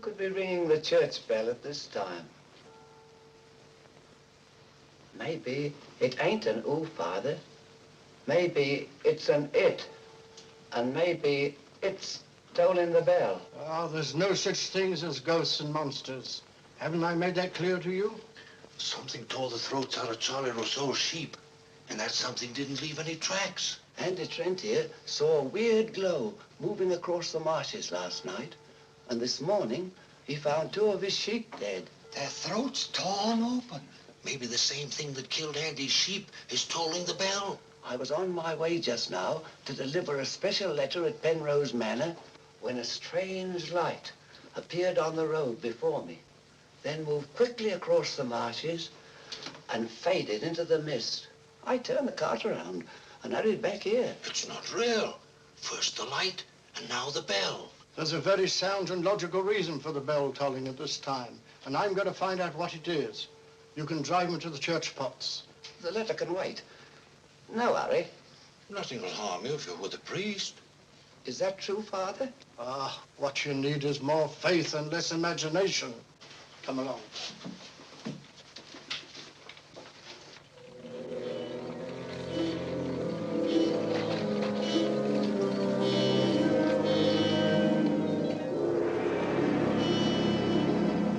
could be ringing the church bell at this time? Maybe it ain't an ooh, Father. Maybe it's an it. And maybe it's tolling the bell. Oh, there's no such things as ghosts and monsters. Haven't I made that clear to you? Something tore the throats out of Charlie Rousseau's sheep, and that something didn't leave any tracks. Andy Trent here saw a weird glow moving across the marshes last night, and this morning he found 2 of his sheep dead. Their throats torn open. Maybe the same thing that killed Andy's sheep is tolling the bell. I was on my way just now to deliver a special letter at Penrose Manor when a strange light appeared on the road before me, then moved quickly across the marshes and faded into the mist. I turned the cart around and hurried back here. It's not real. First the light, and now the bell. There's a very sound and logical reason for the bell tolling at this time, and I'm going to find out what it is. You can drive me to the church pots. The letter can wait. No hurry. Nothing will harm you if you're with the priest. Is that true, Father? Ah, what you need is more faith and less imagination. Come along.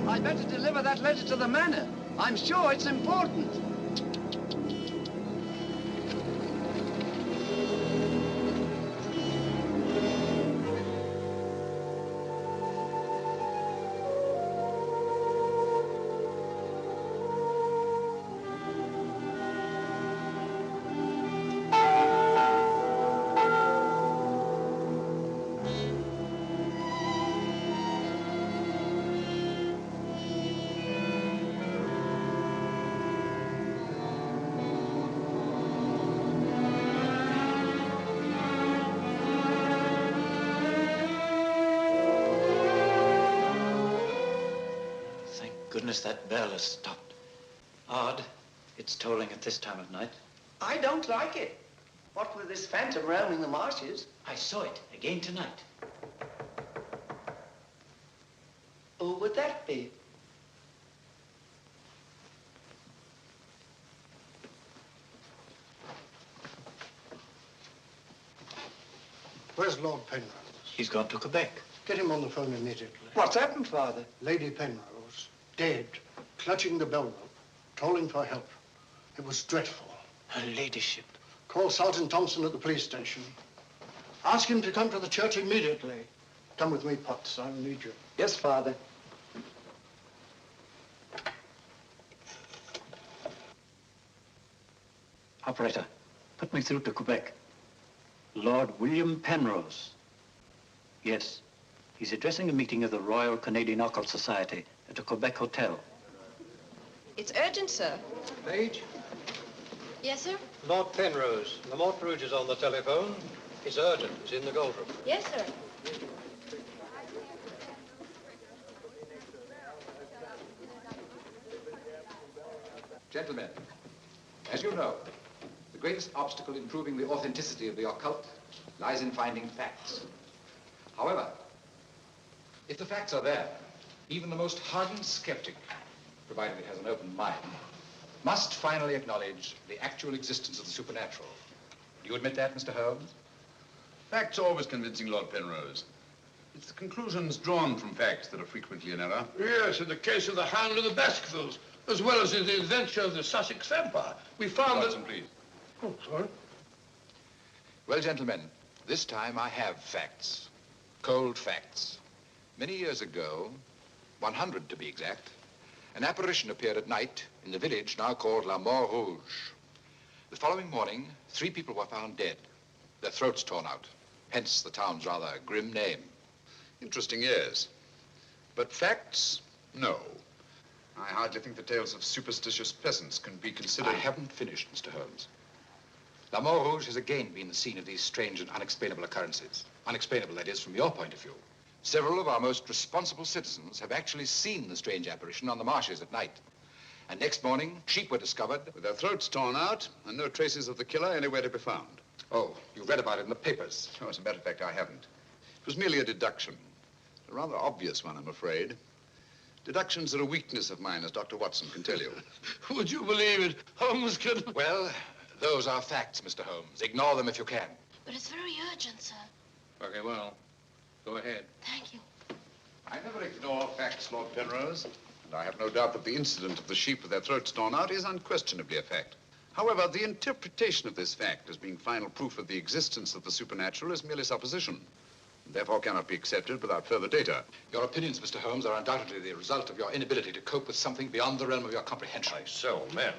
I'd better deliver that letter to the manor. I'm sure it's important. Goodness, that bell has stopped. Odd. It's tolling at this time of night. I don't like it. What with this phantom roaming the marshes? I saw it again tonight. Who would that be? Where's Lord Penrose? He's gone to Quebec. Get him on the phone immediately. What's happened, Father? Lady Penrose, dead, clutching the bell rope, calling for help. It was dreadful. Her ladyship. Call Sergeant Thompson at the police station. Ask him to come to the church immediately. Come with me, Potts. I'll need you. Yes, Father. Operator, put me through to Quebec. Lord William Penrose. Yes, he's addressing a meeting of the Royal Canadian Occult Society at a Quebec hotel. It's urgent, sir. Page? Yes, sir? Lord Penrose. Lamont Rouge is on the telephone. It's urgent. He's in the gold room. Yes, sir. Gentlemen, as you know, the greatest obstacle in proving the authenticity of the occult lies in finding facts. However, if the facts are there, even the most hardened skeptic, provided it has an open mind, must finally acknowledge the actual existence of the supernatural. Do you admit that, Mr. Holmes? Facts are always convincing, Lord Penrose. It's the conclusions drawn from facts that are frequently in error. Yes, in the case of the Hound of the Baskervilles, as well as in the adventure of the Sussex Vampire, we found Watson, please. Oh, sorry. Well, gentlemen, this time I have facts. Cold facts. Many years ago, 100 to be exact, an apparition appeared at night in the village now called La Mort Rouge. The following morning, 3 people were found dead, their throats torn out, hence the town's rather grim name. Interesting, yes. But facts, no. I hardly think the tales of superstitious peasants can be considered... I haven't finished, Mr. Holmes. La Mort Rouge has again been the scene of these strange and unexplainable occurrences. Unexplainable, that is, from your point of view. Several of our most responsible citizens have actually seen the strange apparition on the marshes at night. And next morning, sheep were discovered... with their throats torn out and no traces of the killer anywhere to be found. Oh, you read about it in the papers. Oh, as a matter of fact, I haven't. It was merely a deduction. A rather obvious one, I'm afraid. Deductions are a weakness of mine, as Dr. Watson can tell you. Would you believe it? Holmes can... Well, those are facts, Mr. Holmes. Ignore them if you can. But it's very urgent, sir. Okay, well, go ahead. Thank you. I never ignore facts, Lord Penrose. And I have no doubt that the incident of the sheep with their throats torn out is unquestionably a fact. However, the interpretation of this fact as being final proof of the existence of the supernatural is merely supposition, and therefore cannot be accepted without further data. Your opinions, Mr. Holmes, are undoubtedly the result of your inability to cope with something beyond the realm of your comprehension. Myself, man.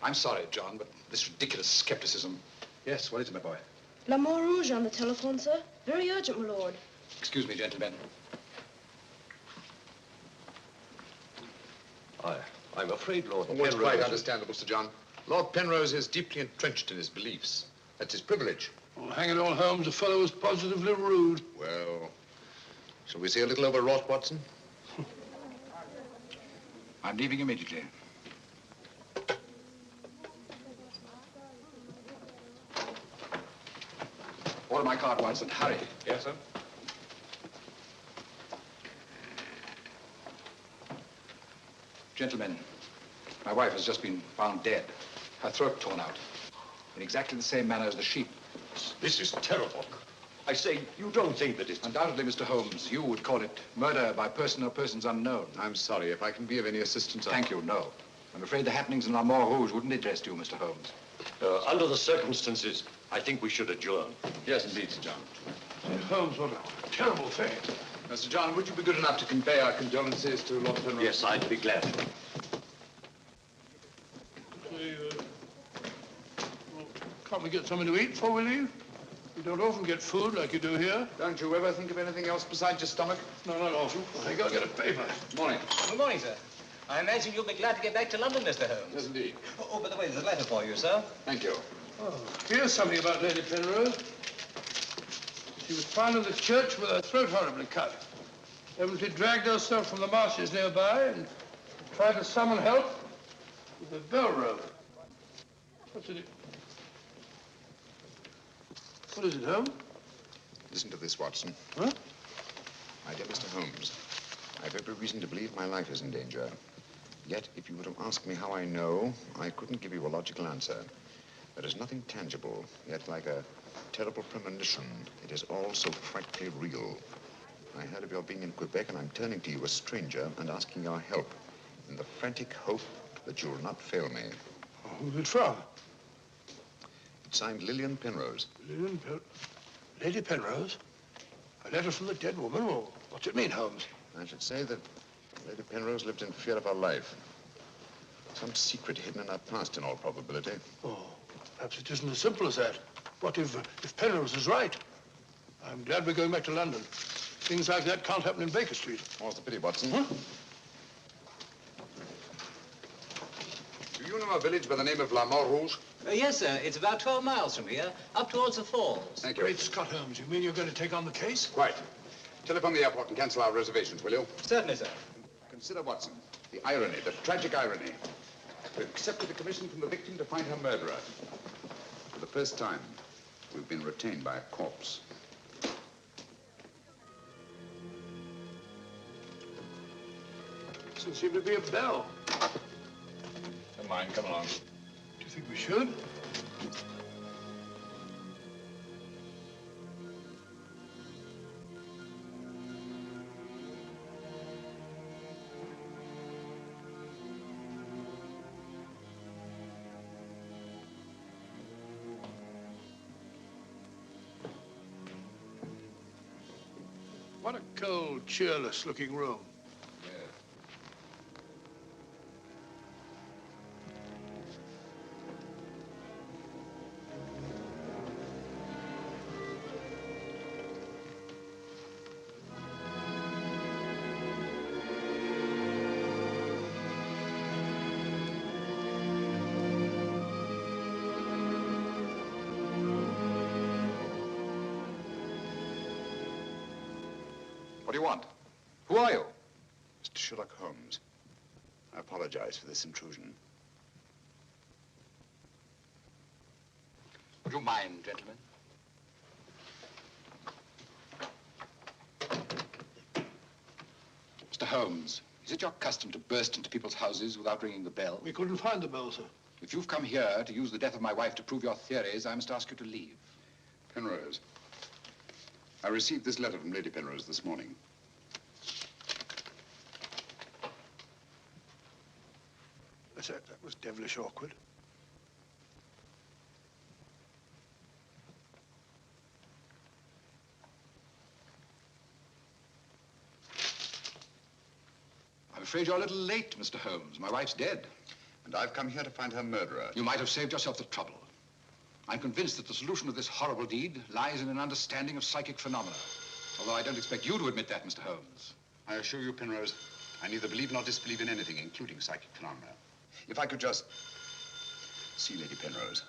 I'm sorry, John, but this ridiculous skepticism... Yes, what is it, my boy? La Mort Rouge on the telephone, sir. Very urgent, my lord. Excuse me, gentlemen. I'm afraid, Lord Well, Penrose... it's quite understandable, Sir John. Lord Penrose is deeply entrenched in his beliefs. That's his privilege. Well, hang it all, Holmes, the fellow was positively rude. Well, shall we see a little overwrought, Watson? I'm leaving immediately. Order my card, Watson. Hurry. Yes, sir? Gentlemen, my wife has just been found dead. Her throat torn out. In exactly the same manner as the sheep. This is terrible. I say, you don't think that it's... Undoubtedly, Mr. Holmes, you would call it murder by person or persons unknown. I'm sorry. If I can be of any assistance, Thank you, no. I'm afraid the happenings in La Mort Rouge wouldn't interest you, Mr. Holmes. Under the circumstances, I think we should adjourn. Yes, indeed, Sir John. Holmes, what a terrible thing. Sir John, would you be good enough to convey our condolences to Lord Penrose? Yes, I'd be glad. Say, well, can't we get something to eat before we leave? We don't often get food like you do here. Don't you ever think of anything else besides your stomach? No, not often. I gotta get a paper. Morning. Good morning, sir. I imagine you'll be glad to get back to London, Mr. Holmes. Yes, indeed. Oh, by the way, there's a letter for you, sir. Thank you. Oh, here's something about Lady Penrose. She was found in the church with her throat horribly cut. Evidently dragged herself from the marshes nearby and tried to summon help with a bell rope. What's it? What is it, Holmes? Listen to this, Watson. Huh? My dear Mr. Holmes, I have every reason to believe my life is in danger. Yet, if you were to ask me how I know, I couldn't give you a logical answer. There is nothing tangible, yet like a terrible premonition, it is all so frightfully real. I heard of your being in Quebec, and I'm turning to you, a stranger, and asking your help in the frantic hope that you'll not fail me. Oh, who's it from? It's signed Lillian Penrose. Lady Penrose? A letter from the dead woman? Well, what's it mean, Holmes? I should say that Lady Penrose lived in fear of her life. Some secret hidden in her past, in all probability. Oh, perhaps it isn't as simple as that. What if Penrose is right? I'm glad we're going back to London. Things like that can't happen in Baker Street. More's the pity, Watson. Huh? Do you know a village by the name of La Mort Rouge? Yes, sir. It's about 12 miles from here, up towards the falls. Thank you. Great Scott, Holmes. You mean you're going to take on the case? Quite. Telephone the airport and cancel our reservations, will you? Certainly, sir. Consider, Watson, the irony, the tragic irony. We've accepted a commission from the victim to find her murderer. For the first time, we've been retained by a corpse. Doesn't seem to be a bell. Never mind, come along. Do you think we should? What a cold, cheerless-looking room. What do you want? Who are you? Mr. Sherlock Holmes, I apologize for this intrusion. Would you mind, gentlemen? Mr. Holmes, is it your custom to burst into people's houses without ringing the bell? We couldn't find the bell, sir. If you've come here to use the death of my wife to prove your theories, I must ask you to leave. Penrose, I received this letter from Lady Penrose this morning. That was devilish awkward. I'm afraid you're a little late, Mr. Holmes. My wife's dead. And I've come here to find her murderer. You might have saved yourself the trouble. I'm convinced that the solution of this horrible deed lies in an understanding of psychic phenomena. Although I don't expect you to admit that, Mr. Holmes. I assure you, Penrose, I neither believe nor disbelieve in anything, including psychic phenomena. If I could just see Lady Penrose,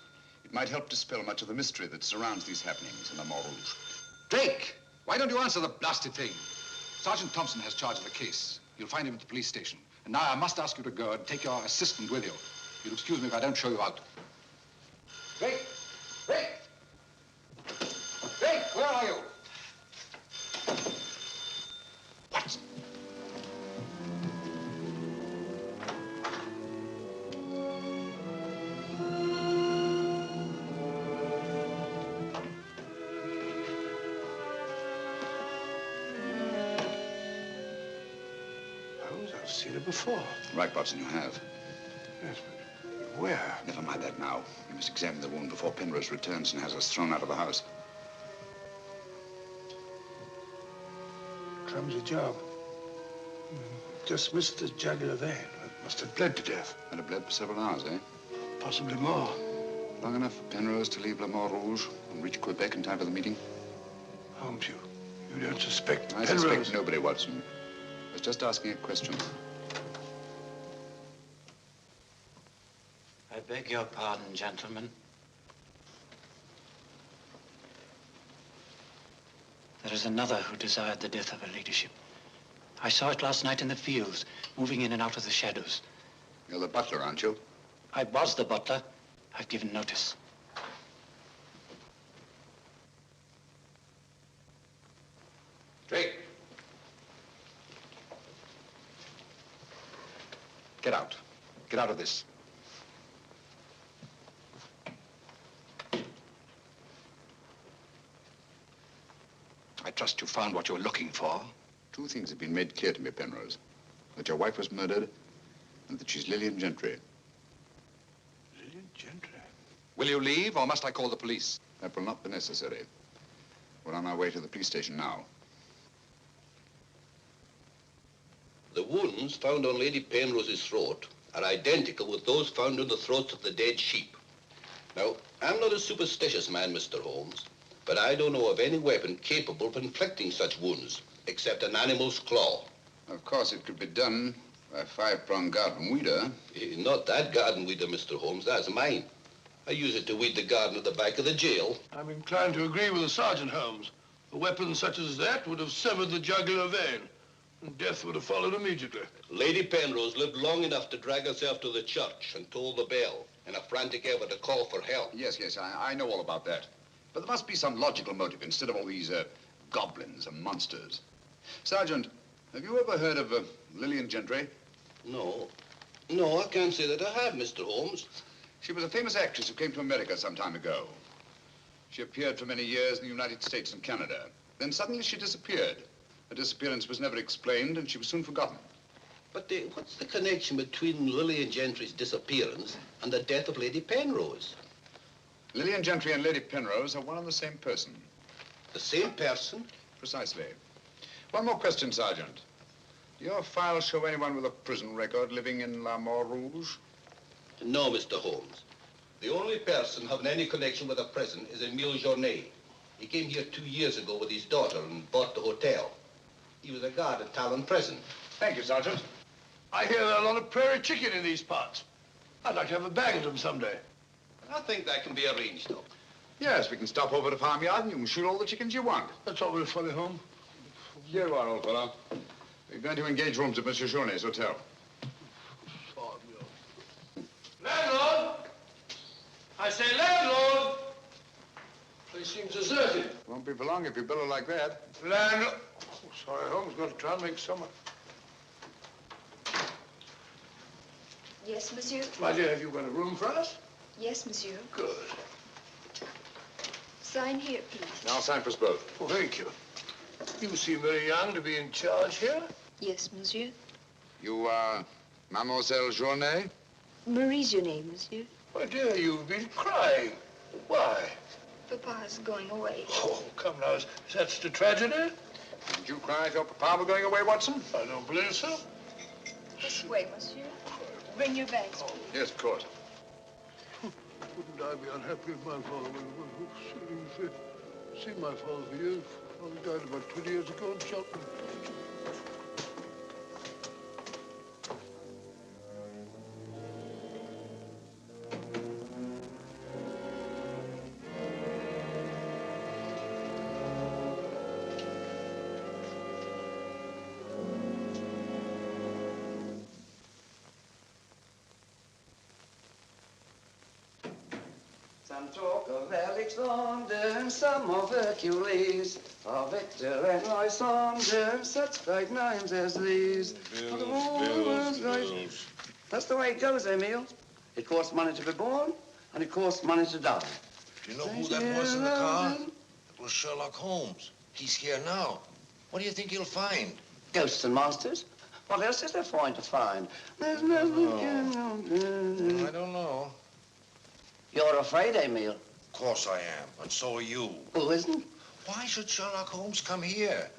it might help dispel much of the mystery that surrounds these happenings in the Montrouge. Drake, why don't you answer the blasted thing? Sergeant Thompson has charge of the case. You'll find him at the police station. And now I must ask you to go and take your assistant with you. You'll excuse me if I don't show you out. Drake! Drake! Drake, where are you? What? I've seen it before. Right, Watson, you have. Yes, but where? Never mind that now. We must examine the wound before Penrose returns and has us thrown out of the house. Clumsy job. Just missed the jugular vein. It must have bled to death. And it bled for several hours, eh? Possibly more. Long enough for Penrose to leave Le Montrouge and reach Quebec in time for the meeting? Holmes, you don't suspect I Penrose? suspect nobody, Watson. I was just asking a question. I beg your pardon, gentlemen. There is another who desired the death of her ladyship. I saw it last night in the fields, moving in and out of the shadows. You're the butler, aren't you? I was the butler. I've given notice. Drake! Get out. Get out of this. I trust you found what you were looking for. Two things have been made clear to me, Penrose. That your wife was murdered and that she's Lillian Gentry. Lillian Gentry? Will you leave, or must I call the police? That will not be necessary. We're on our way to the police station now. The wounds found on Lady Penrose's throat are identical with those found on the throats of the dead sheep. Now, I'm not a superstitious man, Mr. Holmes, but I don't know of any weapon capable of inflicting such wounds, except an animal's claw. Of course, it could be done by a five-pronged garden weeder. Not that garden weeder, Mr. Holmes, that's mine. I use it to weed the garden at the back of the jail. I'm inclined to agree with the Sergeant, Holmes. A weapon such as that would have severed the jugular vein, and death would have followed immediately. Lady Penrose lived long enough to drag herself to the church and toll the bell in a frantic effort to call for help. Yes, I know all about that. But there must be some logical motive instead of all these goblins and monsters. Sergeant, have you ever heard of Lillian Gentry? No, I can't say that I have, Mr. Holmes. She was a famous actress who came to America some time ago. She appeared for many years in the United States and Canada. Then suddenly she disappeared. Her disappearance was never explained, and she was soon forgotten. But what's the connection between Lillian Gentry's disappearance and the death of Lady Penrose? Lillian Gentry and Lady Penrose are one and the same person. The same person? Precisely. One more question, Sergeant. Do your files show anyone with a prison record living in La Montrouge? No, Mr. Holmes. The only person having any connection with a prison is Emile Journet. He came here 2 years ago with his daughter and bought the hotel. He was a guard at Talon Prison. Thank you, Sergeant. I hear there are a lot of prairie chicken in these parts. I'd like to have a bag of them someday. I think that can be arranged, though. Yes, we can stop over to farmyard and you can shoot all the chickens you want. That's all very funny, Holmes. Here you are, old fellow. We're going to engage rooms at Monsieur Journet's hotel. Landlord! I say landlord! Place seems deserted. Won't be for long if you bellow like that. Landlord! Oh, sorry, Holmes. Got to try and make summer. Yes, monsieur. My dear, have you got a room for us? Yes, monsieur. Good. Sign here, please. I'll sign for us both. Well, thank you. You seem very young to be in charge here. Yes, monsieur. You are Mademoiselle Journay? Marie's your name, monsieur. My dear, you've been crying. Why? Papa's going away. Oh, come now. Is that such a tragedy? Didn't you cry if your papa were going away, Watson? I don't believe so. This way, monsieur. Bring your bags, please. Yes, of course. Wouldn't I be unhappy if my father were see my father for years? Father died about 20 years ago in Cheltenham. Some talk of Alexander, some of Hercules, of Victor and Lysander, such great names as these. Bills. That's the way it goes, Emil. It costs money to be born, and it costs money to die. Do you know who that was in the car? It was Sherlock Holmes. He's here now. What do you think he'll find? Ghosts and monsters? What else is there for him to find? There's nothing. I don't know. You're afraid, Emil? Of course I am, and so are you. Who isn't? Why should Sherlock Holmes come here?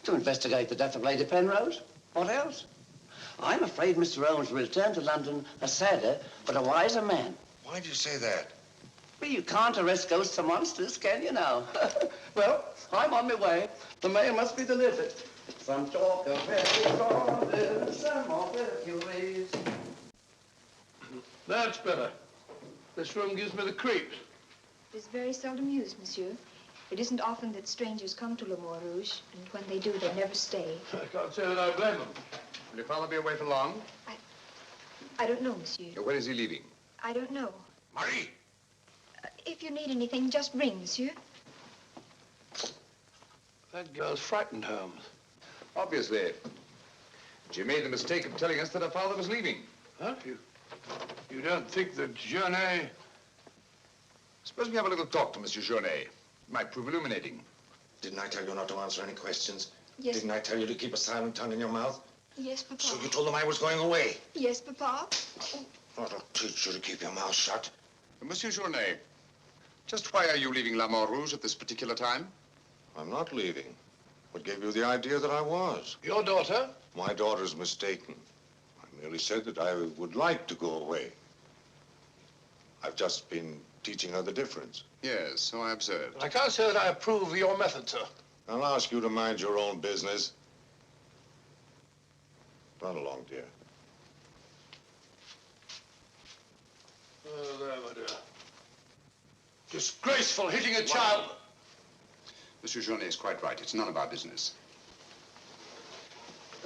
To investigate the death of Lady Penrose. What else? I'm afraid Mr. Holmes will return to London a sadder, but a wiser man. Why do you say that? Well, you can't arrest ghosts and monsters, can you now? Well, I'm on my way. The mail must be delivered. Some talk of Alexander, some of Hercules. That's better. This room gives me the creeps. It is very seldom used, monsieur. It isn't often that strangers come to Le Mort Rouge, and when they do, they never stay. I can't say that I blame them. Will your father be away for long? I don't know, monsieur. When is he leaving? I don't know. Marie! If you need anything, just ring, monsieur. That girl's frightened, Holmes. Obviously. She made the mistake of telling us that her father was leaving. Huh? You don't think that Journay... Suppose we have a little talk to Monsieur Journay. It might prove illuminating. Didn't I tell you not to answer any questions? Yes. Didn't I tell you to keep a silent tongue in your mouth? Yes, Papa. So you told them I was going away? Yes, Papa. I'll teach you to keep your mouth shut. Monsieur Journay, just why are you leaving La Mort Rouge at this particular time? I'm not leaving. What gave you the idea that I was? Your daughter? My daughter's mistaken. I merely said that I would like to go away. I've just been teaching her the difference. Yes, so I observed. I can't say that I approve of your method, sir. I'll ask you to mind your own business. Run along, dear. Oh, there, my dear. Disgraceful, hitting a child. Monsieur Journay is quite right. It's none of our business.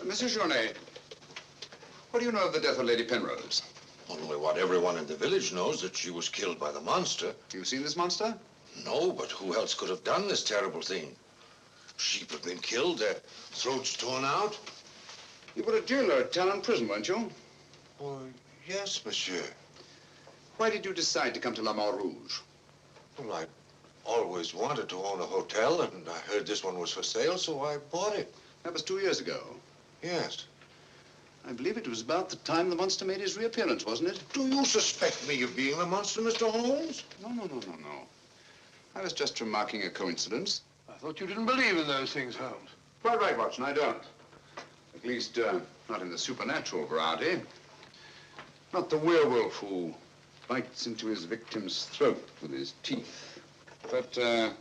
Monsieur Journay, what do you know of the death of Lady Penrose? Only what everyone in the village knows, that she was killed by the monster. You've seen this monster? No, but who else could have done this terrible thing? Sheep have been killed, their throats torn out. You were a jailer at Talon Prison, weren't you? Oh, yes, monsieur. Why did you decide to come to La Mort Rouge? Well, I always wanted to own a hotel, and I heard this one was for sale, so I bought it. That was 2 years ago. Yes. I believe it was about the time the monster made his reappearance, wasn't it? Do you suspect me of being the monster, Mr. Holmes? No. I was just remarking a coincidence. I thought you didn't believe in those things, Holmes. Quite right, Watson, I don't. At least, not in the supernatural variety. Not the werewolf who bites into his victim's throat with his teeth. But, a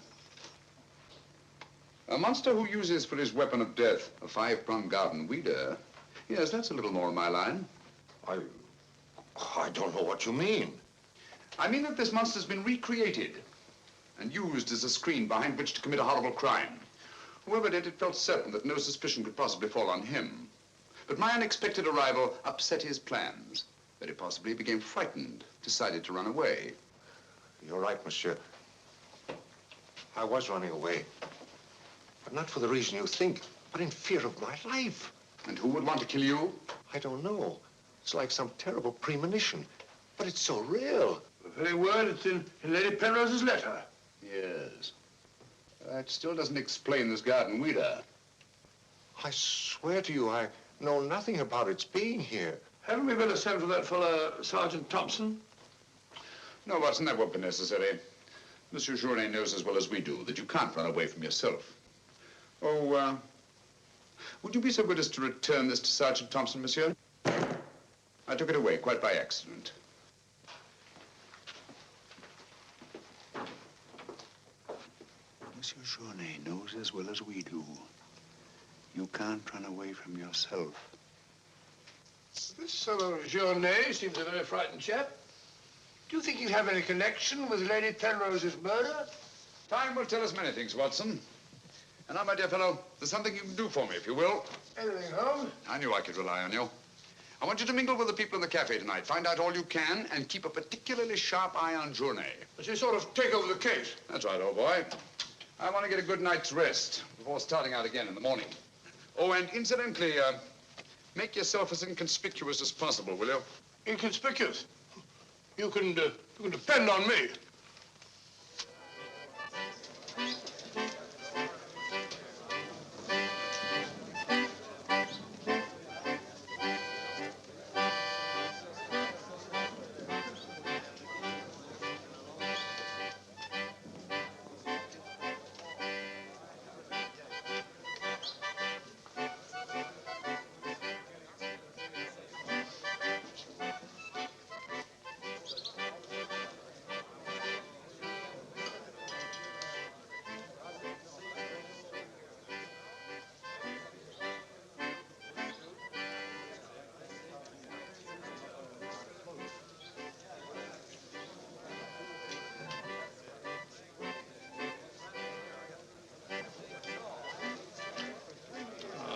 monster who uses for his weapon of death a 5-pronged garden weeder, yes, that's a little more in my line. I don't know what you mean. I mean that this monster's been recreated and used as a screen behind which to commit a horrible crime. Whoever did it felt certain that no suspicion could possibly fall on him. But my unexpected arrival upset his plans. Very possibly he became frightened, decided to run away. You're right, monsieur. I was running away. But not for the reason you think, but in fear of my life. And who would want to kill you? I don't know. It's like some terrible premonition. But it's so real. The very word, it's in Lady Penrose's letter. Yes. That still doesn't explain this garden weeder. I swear to you, I know nothing about its being here. Haven't we better send for that fellow, Sergeant Thompson? No, Watson, that won't be necessary. Monsieur Journet knows as well as we do that you can't run away from yourself. Oh, would you be so good as to return this to Sergeant Thompson, monsieur? I took it away quite by accident. Monsieur Journet knows as well as we do. You can't run away from yourself. This fellow Journet seems a very frightened chap. Do you think he'd have any connection with Lady Penrose's murder? Time will tell us many things, Watson. And now, my dear fellow, there's something you can do for me, if you will. Anything, Holmes? I knew I could rely on you. I want you to mingle with the people in the cafe tonight. Find out all you can and keep a particularly sharp eye on Journet. Does he sort of take over the case? That's right, old boy. I want to get a good night's rest before starting out again in the morning. Oh, and incidentally, make yourself as inconspicuous as possible, will you? Inconspicuous? You can depend on me.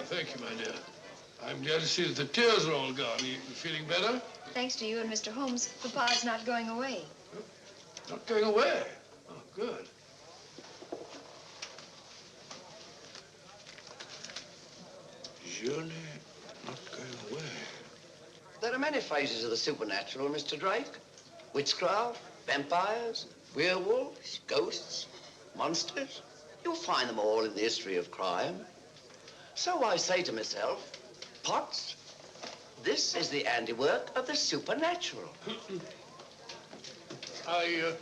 Thank you, my dear. I'm glad to see that the tears are all gone. You feeling better? Thanks to you and Mr. Holmes, Papa's not going away. Not going away? Oh, good. Journet not going away. There are many phases of the supernatural, Mr. Drake. Witchcraft, vampires, werewolves, ghosts, monsters. You'll find them all in the history of crime. So I say to myself, Potts, this is the handiwork of the supernatural. I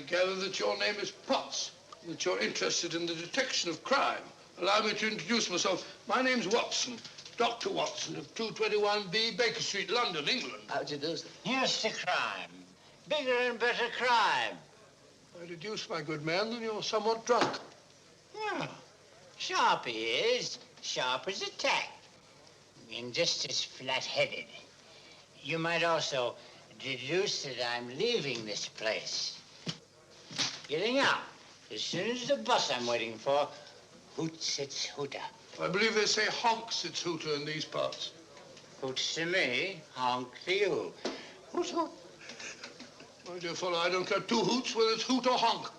gather that your name is Potts, that you're interested in the detection of crime. Allow me to introduce myself. My name's Watson, Dr. Watson of 221B Baker Street, London, England. How'd you do, sir? Here's the crime. Bigger and better crime. I deduce, my good man, that you're somewhat drunk. Yeah. Sharp he is. Sharp as a tack. And just as flat-headed. You might also deduce that I'm leaving this place. Getting out. As soon as the bus I'm waiting for hoots its hooter. I believe they say honks its hooter in these parts. Hoots to me, honk to you. Hoot, hoot. My dear fellow, I don't care two hoots whether it's hoot or honk.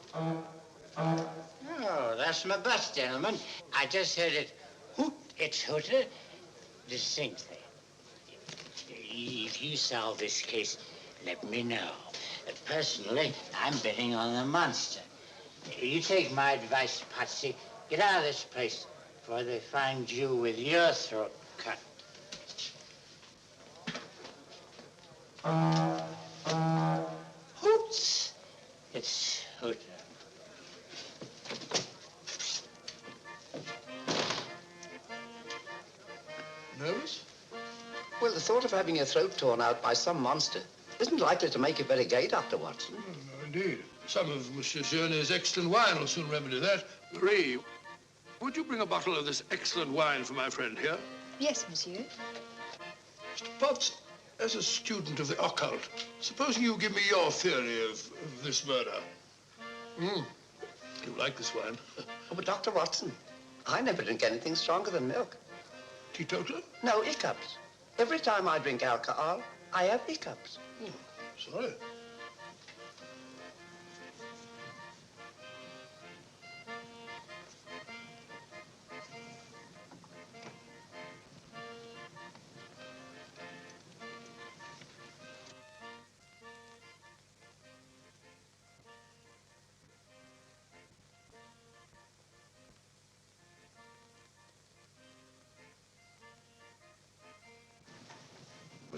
Oh, that's my bus, gentlemen. I just heard it hoot its hooter distinctly. If you solve this case, let me know. Personally, I'm betting on the monster. You take my advice, Patsy. Get out of this place before they find you with your throat cut. Hoots! It's hooter. Nervous? Well, the thought of having your throat torn out by some monster isn't likely to make you very gay, Dr. Watson. No, indeed. Some of Monsieur Journet's excellent wine will soon remedy that. Marie, would you bring a bottle of this excellent wine for my friend here? Yes, monsieur. Mr. Potts, as a student of the occult, supposing you give me your theory of this murder. You like this wine? Oh, but Dr. Watson, I never drink anything stronger than milk. Teetotaler? No, hiccups. Every time I drink alcohol, I have hiccups. Oh, sorry.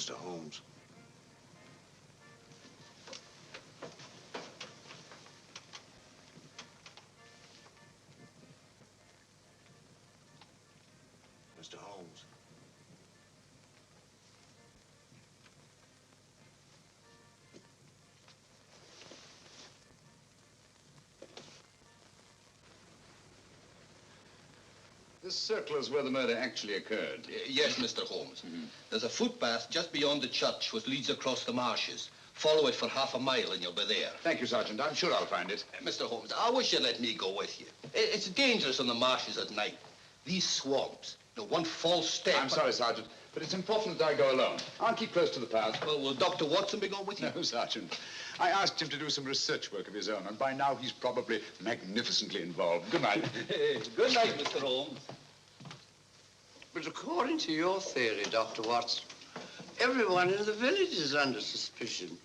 Mr. Holmes. Mr. Holmes. This circle is where the murder actually occurred. Yes, Mr. Holmes. There's a footpath just beyond the church which leads across the marshes. Follow it for half a mile and you'll be there. Thank you, Sergeant. I'm sure I'll find it. Mr. Holmes, I wish you'd let me go with you. It's dangerous on the marshes at night. These swamps, one false step... I'm sorry, Sergeant, but it's important that I go alone. I'll keep close to the path. Well, will Dr. Watson be going with you? No, Sergeant. I asked him to do some research work of his own, and by now he's probably magnificently involved. Good night. Good night, Mr. Holmes. But according to your theory, Dr. Watson, everyone in the village is under suspicion.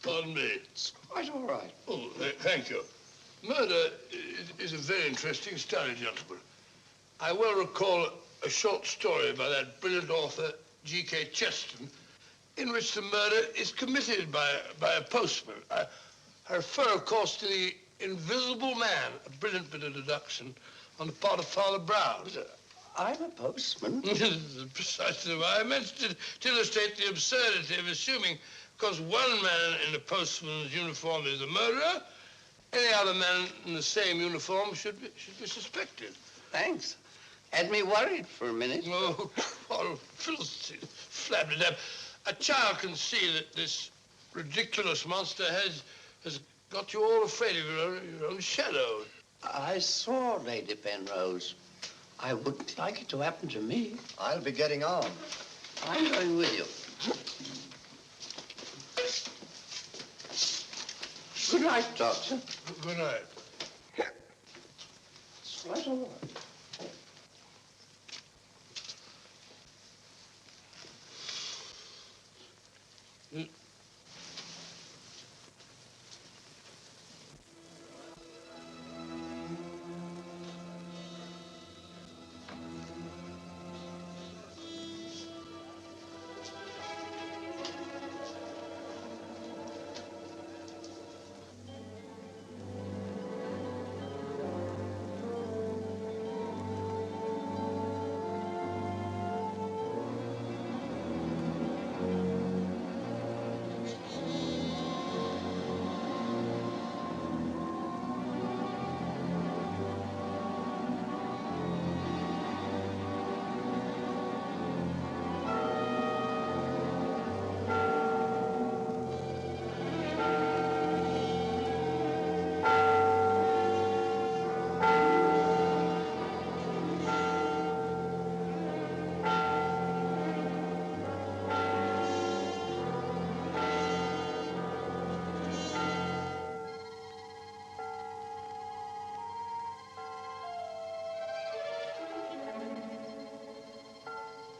Pardon me. It's quite all right. Oh, thank you. Murder is a very interesting study, gentlemen. I well recall a short story by that brilliant author, G.K. Chesterton, in which the murder is committed by a postman. I refer, of course, to The Invisible Man, a brilliant bit of deduction on the part of Father Brown. I'm a postman. Precisely why I mentioned it, to illustrate the absurdity of assuming because one man in a postman's uniform is a murderer, any other man in the same uniform should be suspected. Thanks. Had me worried for a minute. Oh, Philistine, flabbed up. A child can see that this ridiculous monster has got you all afraid of your own shadow. I saw Lady Penrose. I wouldn't like it to happen to me. I'll be getting on. I'm going with you. Good night, Doctor. Good night. It's quite all right.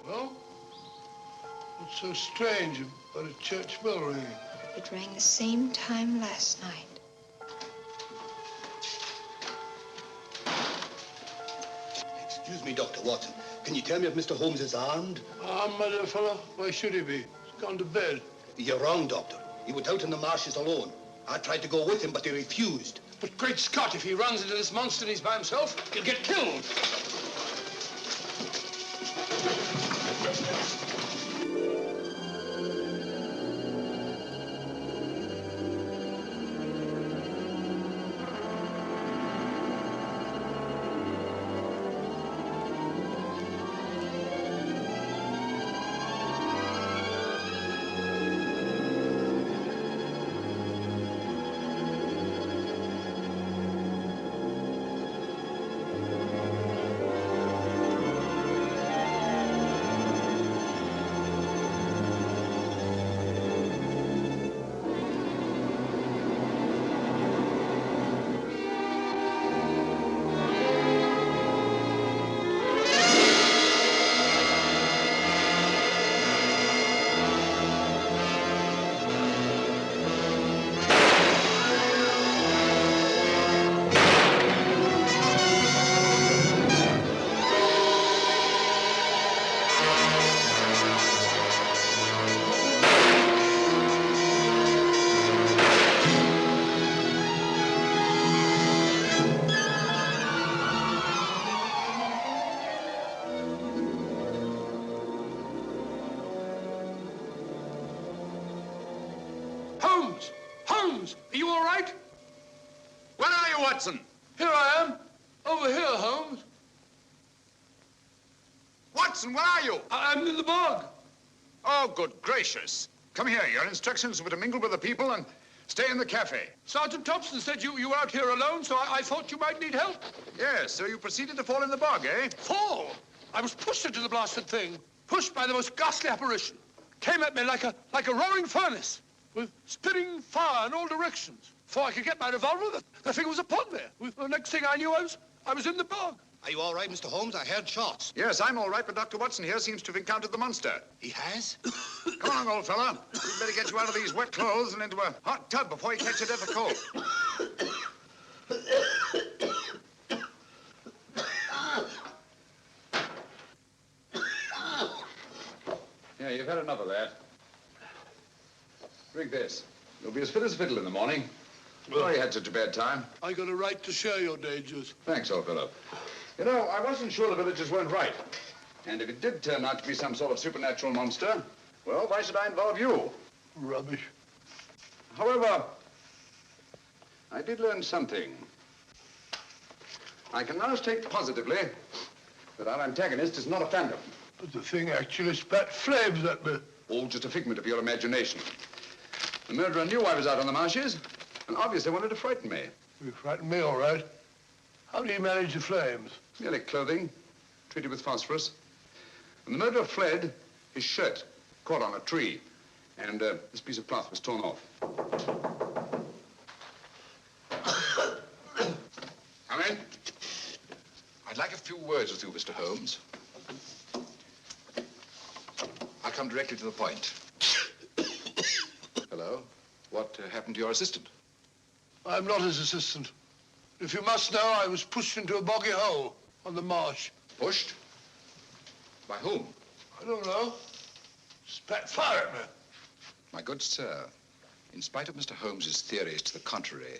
Well, what's so strange about a church bell ringing? It rang the same time last night. Excuse me, Dr. Watson. Can you tell me if Mr. Holmes is armed? Armed, my dear fellow? Why should he be? He's gone to bed. You're wrong, Doctor. He was out in the marshes alone. I tried to go with him, but he refused. But great Scott, if he runs into this monster and he's by himself, he'll get killed. Holmes, are you all right? Where are you, Watson? Here I am. Over here, Holmes. Watson, where are you? I'm in the bog. Oh, good gracious. Come here. Your instructions were to mingle with the people and stay in the cafe. Sergeant Thompson said you were out here alone, so I thought you might need help. Yes, so you proceeded to fall in the bog, eh? Fall? I was pushed into the blasted thing. Pushed by the most ghastly apparition. Came at me like a roaring furnace, with spitting fire in all directions. Before I could get my revolver, the thing was upon me. The next thing I knew, I was in the bog. Are you all right, Mr. Holmes? I heard shots. Yes, I'm all right, but Dr. Watson here seems to have encountered the monster. He has? Come along, old fella. We'd better get you out of these wet clothes and into a hot tub before you catch a death of cold. Yeah, you've had enough of that. Drink this. You'll be as fit as a fiddle in the morning. Sorry you had such a bad time. I got a right to share your dangers. Thanks, old fellow. You know, I wasn't sure the villagers weren't right. And if it did turn out to be some sort of supernatural monster, well, why should I involve you? Rubbish. However, I did learn something. I can now state positively that our antagonist is not a phantom. But the thing actually spat flames at me. All just a figment of your imagination. The murderer knew I was out on the marshes and obviously wanted to frighten me. You frightened me, all right. How do you manage the flames? Merely clothing, treated with phosphorus. When the murderer fled, his shirt caught on a tree, and this piece of cloth was torn off. Come in. I'd like a few words with you, Mr. Holmes. I'll come directly to the point. Hello. What happened to your assistant? I'm not his assistant. If you must know, I was pushed into a boggy hole on the marsh. Pushed? By whom? I don't know. Spat fire at me. My good sir, in spite of Mr. Holmes's theories to the contrary,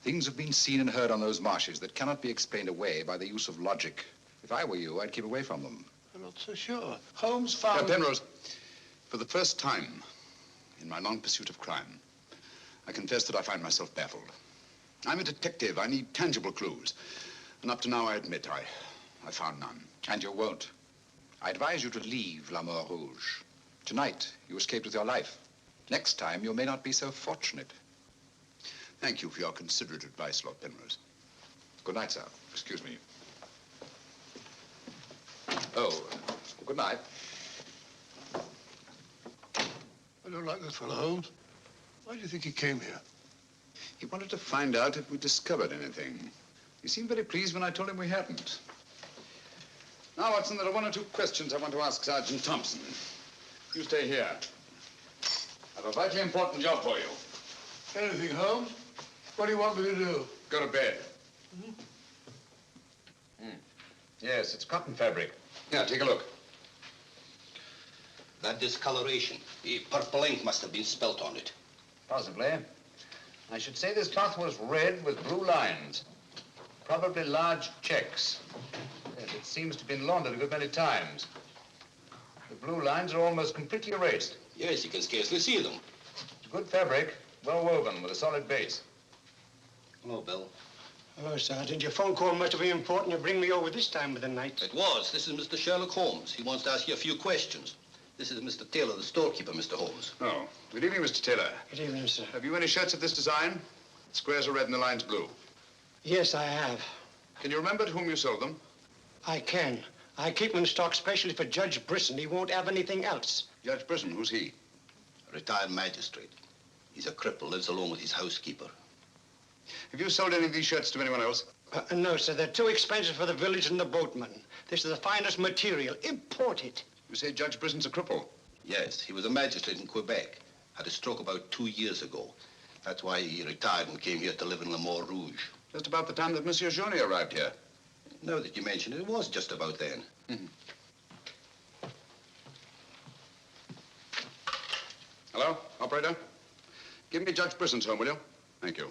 things have been seen and heard on those marshes that cannot be explained away by the use of logic. If I were you, I'd keep away from them. I'm not so sure. Holmes found... Penrose, for the first time in my long pursuit of crime, I confess that I find myself baffled. I'm a detective. I need tangible clues. And up to now, I admit, I found none. And you won't. I advise you to leave La Mort Rouge. Tonight, you escaped with your life. Next time, you may not be so fortunate. Thank you for your considerate advice, Lord Penrose. Good night, sir. Excuse me. Oh, good night. I don't like this fellow, Holmes. Why do you think he came here? He wanted to find out if we discovered anything. He seemed very pleased when I told him we hadn't. Now, Watson, there are one or two questions I want to ask Sergeant Thompson. You stay here. I have a vitally important job for you. Anything, Holmes? What do you want me to do? Go to bed. Yes, it's cotton fabric. Here, take a look. That discoloration, the purple ink must have been spelt on it. Possibly. I should say this cloth was red with blue lines. Probably large checks. Yes, it seems to have been laundered a good many times. The blue lines are almost completely erased. Yes, you can scarcely see them. It's good fabric, well woven, with a solid base. Hello, Bill. Oh, Sergeant, your phone call must have been important to bring me over this time of the night. It was. This is Mr. Sherlock Holmes. He wants to ask you a few questions. This is Mr. Taylor, the storekeeper, Mr. Holmes. Oh, good evening, Mr. Taylor. Good evening, sir. Have you any shirts of this design? The squares are red and the lines blue. Yes, I have. Can you remember to whom you sold them? I can. I keep them in stock specially for Judge Brisson. He won't have anything else. Judge Brisson, who's he? A retired magistrate. He's a cripple, lives alone with his housekeeper. Have you sold any of these shirts to anyone else? No, sir. They're too expensive for the village and the boatmen. This is the finest material. Imported. You say Judge Brisson's a cripple? Yes, he was a magistrate in Quebec. Had a stroke about 2 years ago. That's why he retired and came here to live in La Mort Rouge. Just about the time that Monsieur Journey arrived here. Now that you mention it, it was just about then. Hello, operator? Give me Judge Brisson's home, will you? Thank you.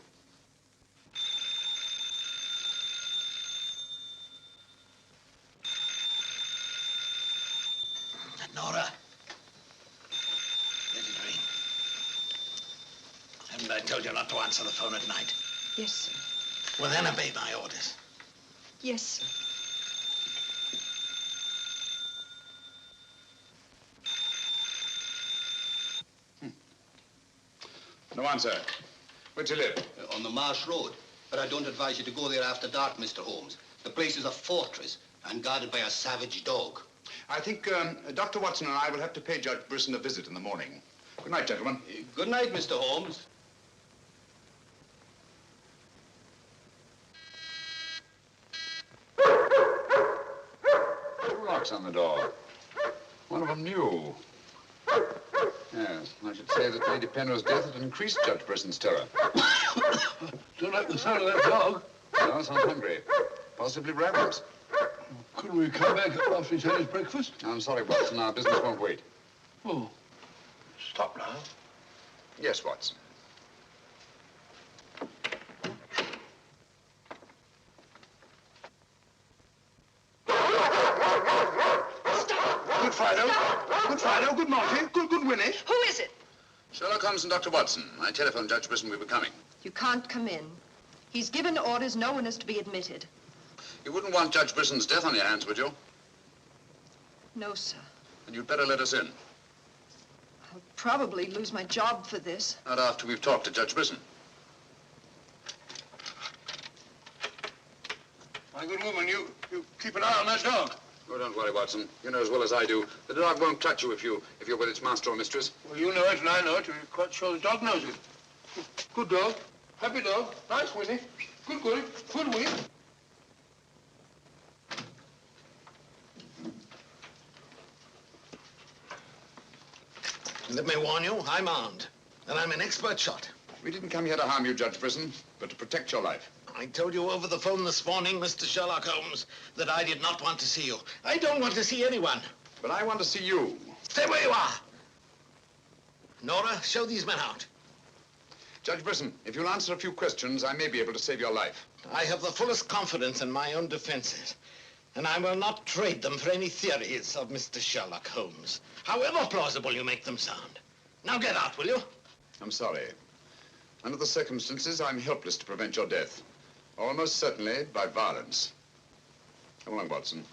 Nora. There's a dream. I told you not to answer the phone at night? Yes, sir. Well, then obey my orders. Yes, sir. No answer. Where'd you live? On the Marsh Road. But I don't advise you to go there after dark, Mr. Holmes. The place is a fortress and guarded by a savage dog. I think Dr. Watson and I will have to pay Judge Brisson a visit in the morning. Good night, gentlemen. Good night, Mr. Holmes. Two locks on the door. One of them new. Yes, I should say that Lady Penrose's death had increased Judge Brisson's terror. Don't like the sound of that dog. No, sounds hungry. Possibly ravenous. Couldn't we come back after he's had his breakfast? I'm sorry, Watson. Our business won't wait. Oh, stop now. Yes, Watson. Good Fido. Good Fido. Good Monty. Good Winnie. Who is it? Sherlock Holmes and Dr. Watson. I telephoned Judge Brisson we were coming. You can't come in. He's given orders no one is to be admitted. You wouldn't want Judge Brisson's death on your hands, would you? No, sir. And you'd better let us in. I'll probably lose my job for this. Not after we've talked to Judge Brisson. My good woman, you keep an eye on that dog. Oh, don't worry, Watson. You know as well as I do. The dog won't touch you if you're with its master or mistress. Well, you know it and I know it. You're quite sure the dog knows it. Good dog. Happy dog. Nice, Winnie. Good Winnie. Let me warn you, I'm armed. And I'm an expert shot. We didn't come here to harm you, Judge Brisson, but to protect your life. I told you over the phone this morning, Mr. Sherlock Holmes, that I did not want to see you. I don't want to see anyone. But I want to see you. Stay where you are. Nora, show these men out. Judge Brisson, if you'll answer a few questions, I may be able to save your life. I have the fullest confidence in my own defenses, and I will not trade them for any theories of Mr. Sherlock Holmes, however plausible you make them sound. Now get out, will you? I'm sorry. Under the circumstances, I'm helpless to prevent your death. Almost certainly by violence. Come along, Watson.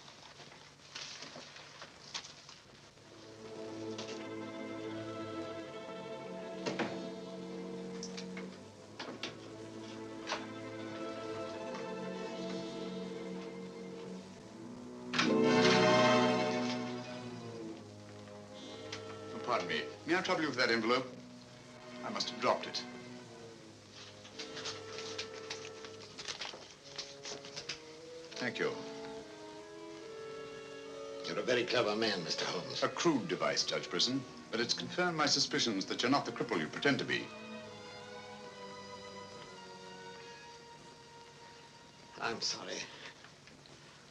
Pardon me. May I trouble you with that envelope? I must have dropped it. Thank you. You're a very clever man, Mr. Holmes. A crude device, Judge Brisson, but it's confirmed my suspicions that you're not the cripple you pretend to be. I'm sorry.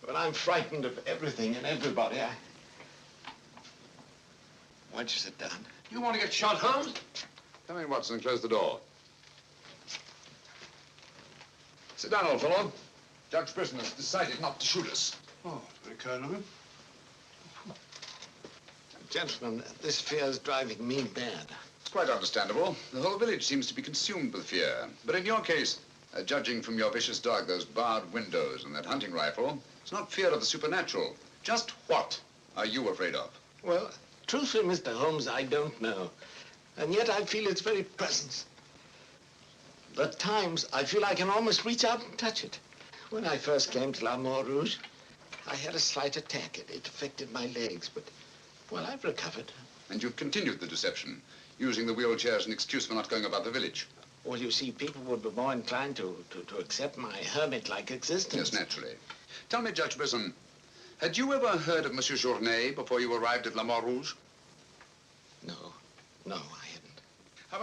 But I'm frightened of everything and everybody. Why don't you sit down? You want to get shot, Holmes? Come in, Watson, and close the door. Sit down, old fellow. Judge Brisson has decided not to shoot us. Oh, very kind of him. Gentlemen, this fear is driving me mad. It's quite understandable. The whole village seems to be consumed with fear. But in your case, judging from your vicious dog, those barred windows, and that hunting rifle, it's not fear of the supernatural. Just what are you afraid of? Well, truthfully, Mr. Holmes, I don't know. And yet I feel its very presence. At times, I feel I can almost reach out and touch it. When I first came to La Rouge, I had a slight attack. It affected my legs, but, well, I've recovered. And you've continued the deception, using the wheelchair as an excuse for not going about the village. Well, you see, people would be more inclined to accept my hermit-like existence. Yes, naturally. Tell me, Judge Brisson, had you ever heard of Monsieur Journet before you arrived at La Rouge? No, I hadn't. How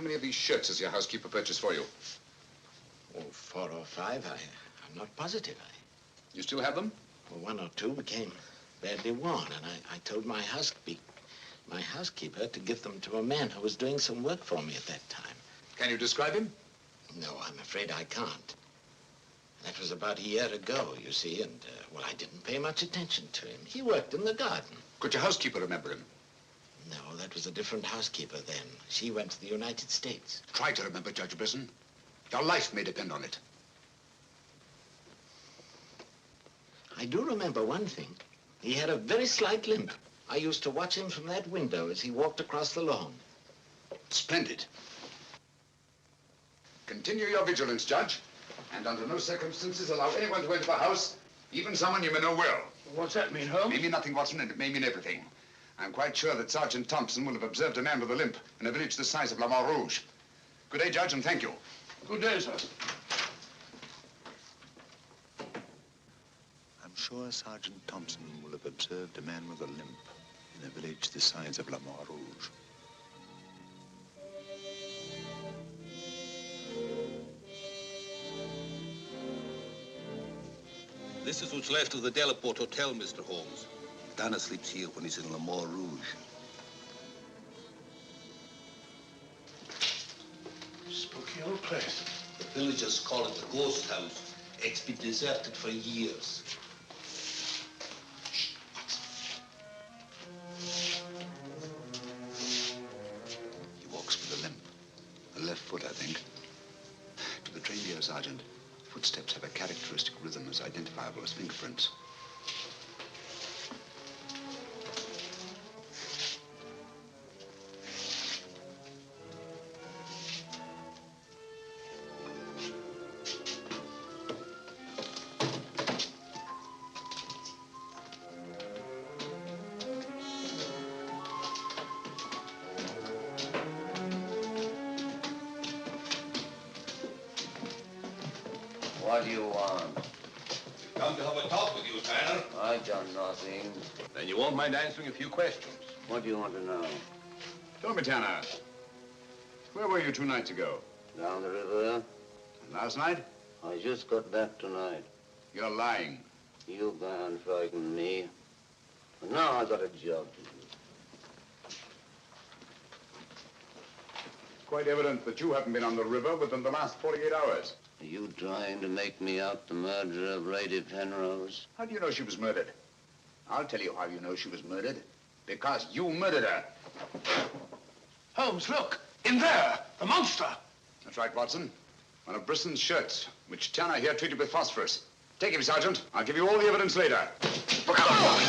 many of these shirts has your housekeeper purchased for you? Oh, 4 or 5. I'm not positive. You still have them? Well, 1 or 2 became badly worn, and I told my housekeeper to give them to a man who was doing some work for me at that time. Can you describe him? No, I'm afraid I can't. That was about a year ago, you see, and, well, I didn't pay much attention to him. He worked in the garden. Could your housekeeper remember him? No, that was a different housekeeper then. She went to the United States. Try to remember, Judge Brisson. Your life may depend on it. I do remember one thing. He had a very slight limp. I used to watch him from that window as he walked across the lawn. Splendid. Continue your vigilance, Judge. And under no circumstances allow anyone to enter the house, even someone you may know well. What's that mean, Holmes? It may mean nothing, Watson, and it may mean everything. I'm quite sure that Sergeant Thompson will have observed a man with a limp in a village the size of La Rouge. Good day, Judge, and thank you. Good day, sir. I'm sure Sergeant Thompson will have observed a man with a limp in a village the size of La Rouge. This is what's left of the Delaport Hotel, Mr. Holmes. Dana sleeps here when he's in La Rouge. Spooky old place. The villagers call it the ghost house. It's been deserted for years. He walks with a limp. A left foot, I think. To the trained ear, Sergeant, footsteps have a characteristic rhythm as identifiable as fingerprints. What do you want? We've come to have a talk with you, Tanner. I've done nothing. Then you won't mind answering a few questions. What do you want to know? Tell me, Tanner, where were you 2 nights ago? Down the river. And last night? I just got back tonight. You're lying. You can't frighten me. But now I've got a job to do. Quite evident that you haven't been on the river within the last 48 hours. Are you trying to make me out the murderer of Lady Penrose? How do you know she was murdered? I'll tell you how you know she was murdered. Because you murdered her. Holmes, look! In there! The monster! That's right, Watson. One of Brisson's shirts, which Tanner here treated with phosphorus. Take him, Sergeant. I'll give you all the evidence later. Look out!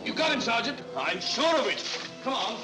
You got him, Sergeant. I'm sure of it. Come on.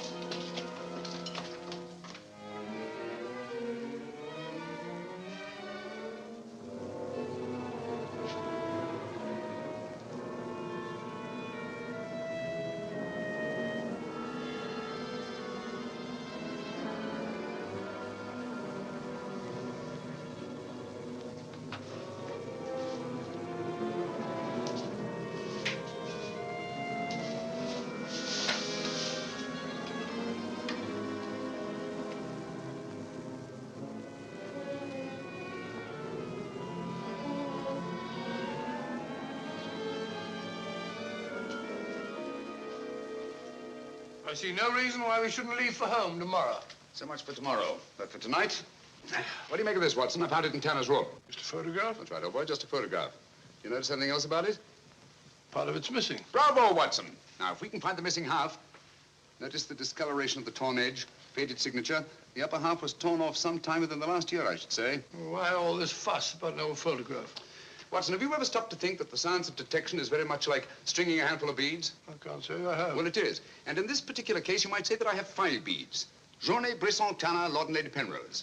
I see no reason why we shouldn't leave for home tomorrow. So much for tomorrow. But for tonight, what do you make of this, Watson? I found it in Tanner's room. Just a photograph? That's right, old boy, just a photograph. You notice anything else about it? Part of it's missing. Bravo, Watson. Now, if we can find the missing half, notice the discoloration of the torn edge, faded signature. The upper half was torn off sometime within the last year, I should say. Why all this fuss about an old photograph? Watson, have you ever stopped to think that the science of detection is very much like stringing a handful of beads? I can't say I have. Well, it is. And in this particular case, you might say that I have 5 beads. Journée, Brisson, Tanner, Lord and Lady Penrose.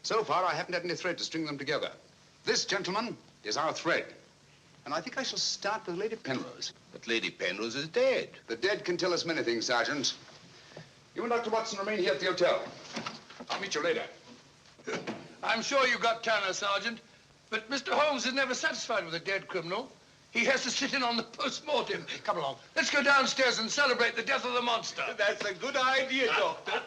So far, I haven't had any thread to string them together. This, gentlemen, is our thread. And I think I shall start with Lady Penrose. But Lady Penrose is dead. The dead can tell us many things, Sergeant. You and Dr. Watson remain here at the hotel. I'll meet you later. I'm sure you got Tanner, Sergeant. But Mr. Holmes is never satisfied with a dead criminal. He has to sit in on the post-mortem. Come along. Let's go downstairs and celebrate the death of the monster. That's a good idea, Doctor.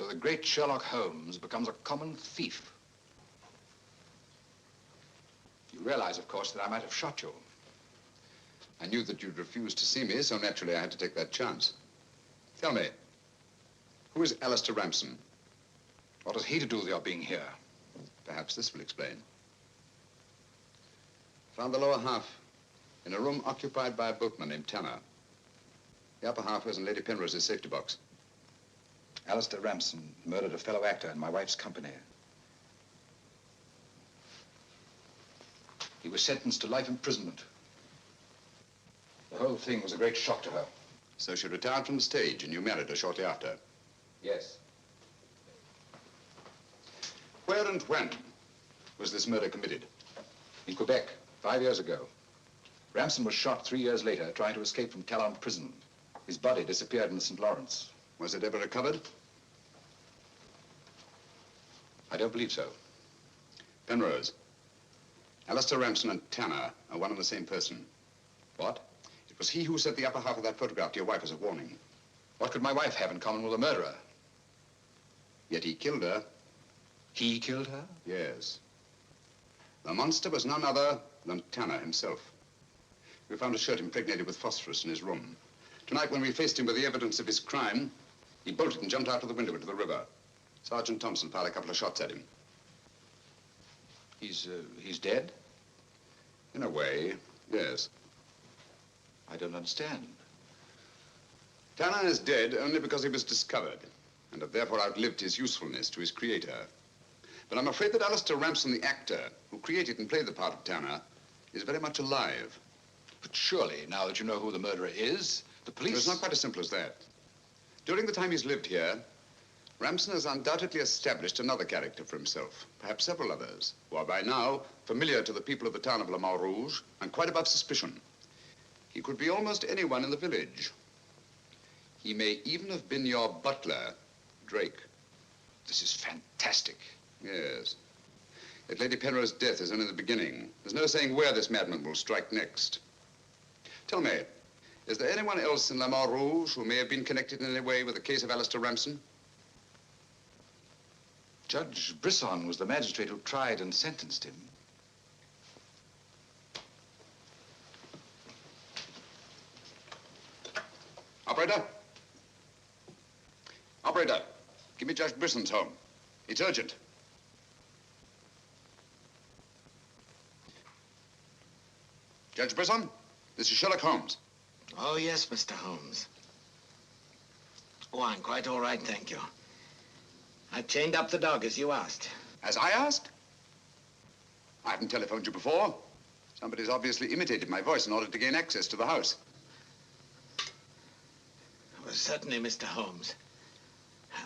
So the great Sherlock Holmes becomes a common thief. You realize, of course, that I might have shot you. I knew that you'd refuse to see me, so naturally I had to take that chance. Tell me, who is Alistair Ramsden? What has he to do with your being here? Perhaps this will explain. Found the lower half in a room occupied by a boatman named Tanner. The upper half was in Lady Penrose's safety box. Alistair Ramsden murdered a fellow actor in my wife's company. He was sentenced to life imprisonment. The whole thing was a great shock to her. So she retired from the stage and you married her shortly after? Yes. Where and when was this murder committed? In Quebec, 5 years ago. Ramsden was shot 3 years later trying to escape from Talon prison. His body disappeared in the St. Lawrence. Was it ever recovered? I don't believe so. Penrose, Alistair Ramsden and Tanner are one and the same person. What? It was he who sent the upper half of that photograph to your wife as a warning. What could my wife have in common with a murderer? Yet he killed her. He killed her? Yes. The monster was none other than Tanner himself. We found a shirt impregnated with phosphorus in his room. Tonight, when we faced him with the evidence of his crime, he bolted and jumped out of the window into the river. Sergeant Thompson fired a couple of shots at him. He's dead? In a way, yes. I don't understand. Tanner is dead only because he was discovered, and have therefore outlived his usefulness to his creator. But I'm afraid that Alistair Ramsden, the actor, who created and played the part of Tanner, is very much alive. But surely, now that you know who the murderer is, the police... It's not quite as simple as that. During the time he's lived here, Ramsden has undoubtedly established another character for himself, perhaps several others, who are by now familiar to the people of the town of Le Mans Rouge and quite above suspicion. He could be almost anyone in the village. He may even have been your butler, Drake. This is fantastic. Yes. Yet Lady Penrose's death is only the beginning. There's no saying where this madman will strike next. Tell me, is there anyone else in Le Mans Rouge who may have been connected in any way with the case of Alistair Ramsden? Judge Brisson was the magistrate who tried and sentenced him. Operator? Operator, give me Judge Brisson's home. It's urgent. Judge Brisson, this is Sherlock Holmes. Oh, yes, Mr. Holmes. Oh, I'm quite all right, thank you. I chained up the dog as you asked. As I asked? I haven't telephoned you before. Somebody's obviously imitated my voice in order to gain access to the house. Well, certainly, Mr. Holmes.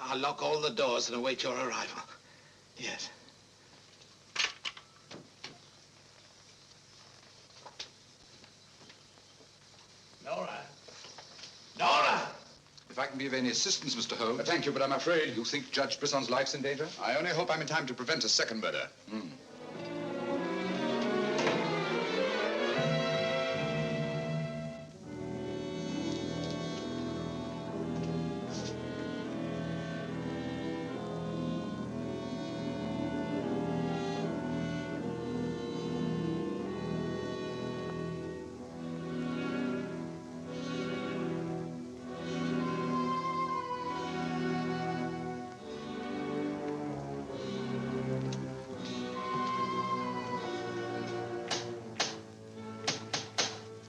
I'll lock all the doors and await your arrival. Yes. Nora! Nora! If I can be of any assistance, Mr. Holmes... Thank you, but I'm afraid... You think Judge Brisson's life's in danger? I only hope I'm in time to prevent a second murder.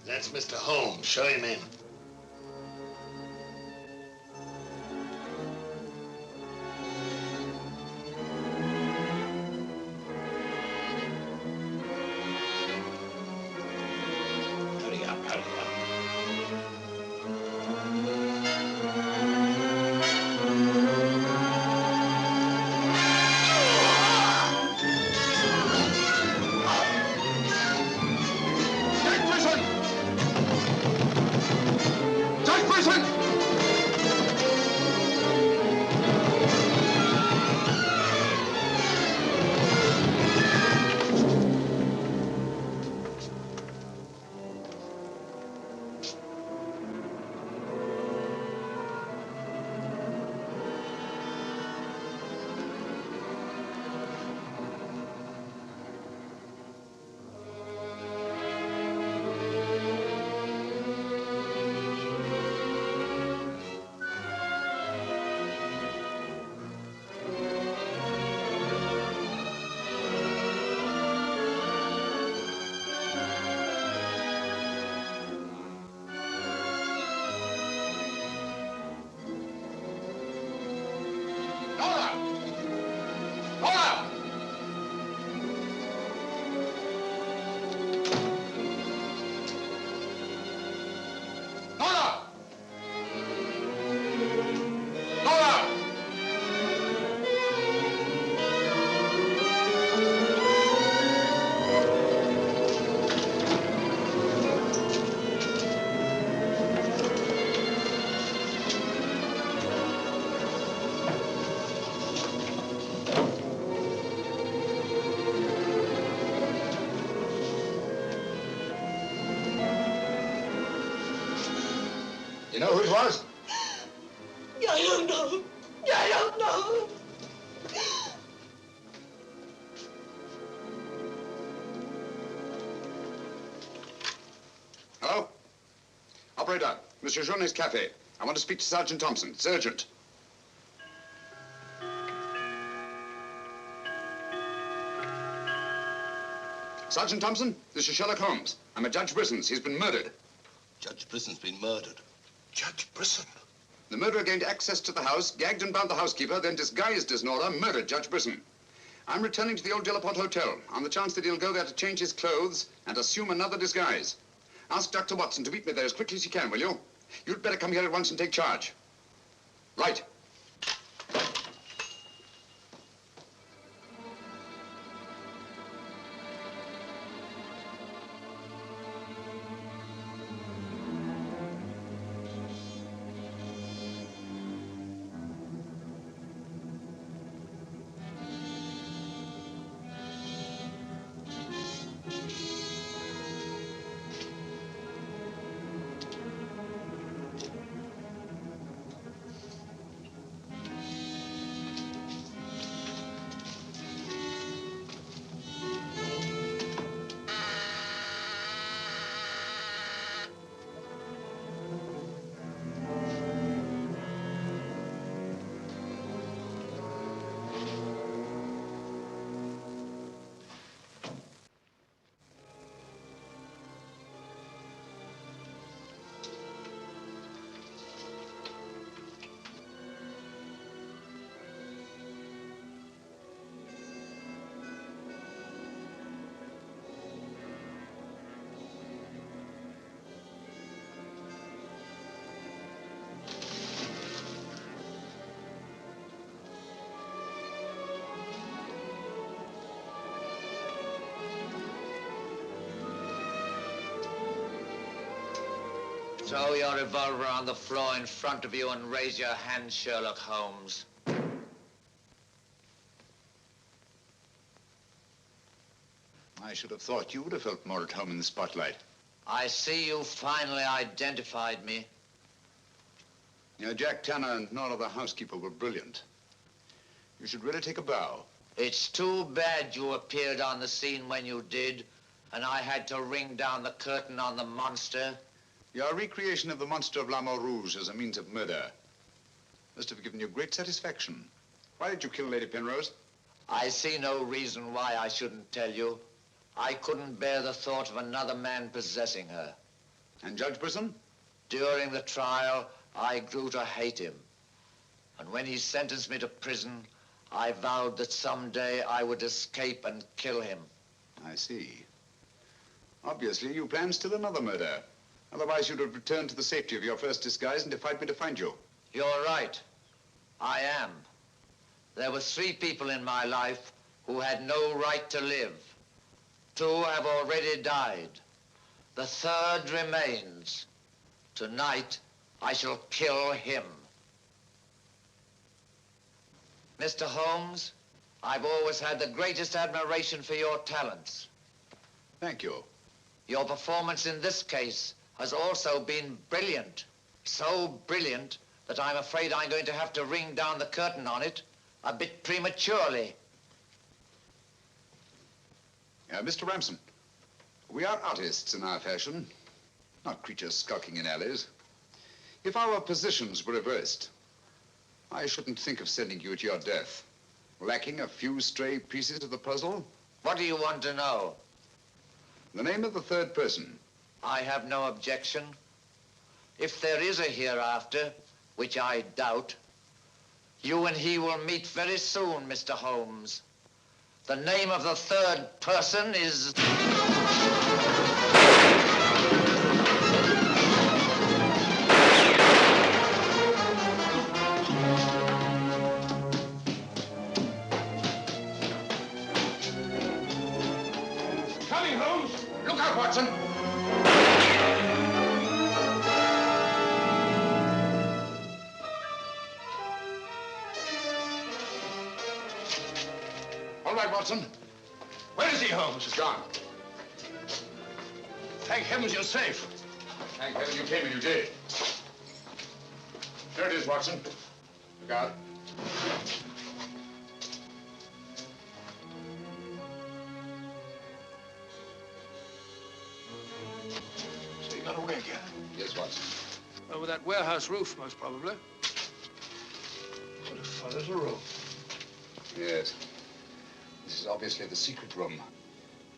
That's Mr. Holmes. Show him in. Hurry up, hurry up. You know who it was? I don't know. I don't know. Hello? Operator, Monsieur Journet's cafe. I want to speak to Sergeant Thompson. It's urgent. Sergeant Thompson, this is Sherlock Holmes. I'm at Judge Brisson's. He's been murdered. Judge Brisson's been murdered. Judge Brisson? The murderer gained access to the house, gagged and bound the housekeeper, then disguised as Nora, murdered Judge Brisson. I'm returning to the old Delaporte Hotel on the chance that he'll go there to change his clothes and assume another disguise. Ask Dr. Watson to meet me there as quickly as he can, will you? You'd better come here at once and take charge. Right. Throw your revolver on the floor in front of you and raise your hand, Sherlock Holmes. I should have thought you would have felt more at home in the spotlight. I see you finally identified me. Jack Tanner and Nora, the housekeeper, were brilliant. You should really take a bow. It's too bad you appeared on the scene when you did, and I had to ring down the curtain on the monster. Your recreation of the monster of La Mort Rouge as a means of murder must have given you great satisfaction. Why did you kill Lady Penrose? I see no reason why I shouldn't tell you. I couldn't bear the thought of another man possessing her. And Judge Brisson? During the trial, I grew to hate him. And when he sentenced me to prison, I vowed that someday I would escape and kill him. I see. Obviously, you planned still another murder. Otherwise, you'd have returned to the safety of your first disguise and defied me to find you. You're right. I am. There were 3 people in my life who had no right to live. 2 have already died. The 3rd remains. Tonight, I shall kill him. Mr. Holmes, I've always had the greatest admiration for your talents. Thank you. Your performance in this case has also been brilliant. So brilliant that I'm afraid I'm going to have to ring down the curtain on it a bit prematurely. Mr. Ramson, we are artists in our fashion, not creatures skulking in alleys. If our positions were reversed, I shouldn't think of sending you to your death, lacking a few stray pieces of the puzzle. What do you want to know? The name of the 3rd person. I have no objection. If there is a hereafter, which I doubt, you and he will meet very soon, Mr. Holmes. The name of the 3rd person is... Coming, Holmes! Look out, Watson! All right, Watson. Where is he, Holmes? He's gone. Thank heavens you're safe. Thank heaven you came and you did. is, Watson. Look out. So you got away again? Yes, Watson. Over that warehouse roof, most probably. What a fellow's a room. Yes. This is obviously the secret room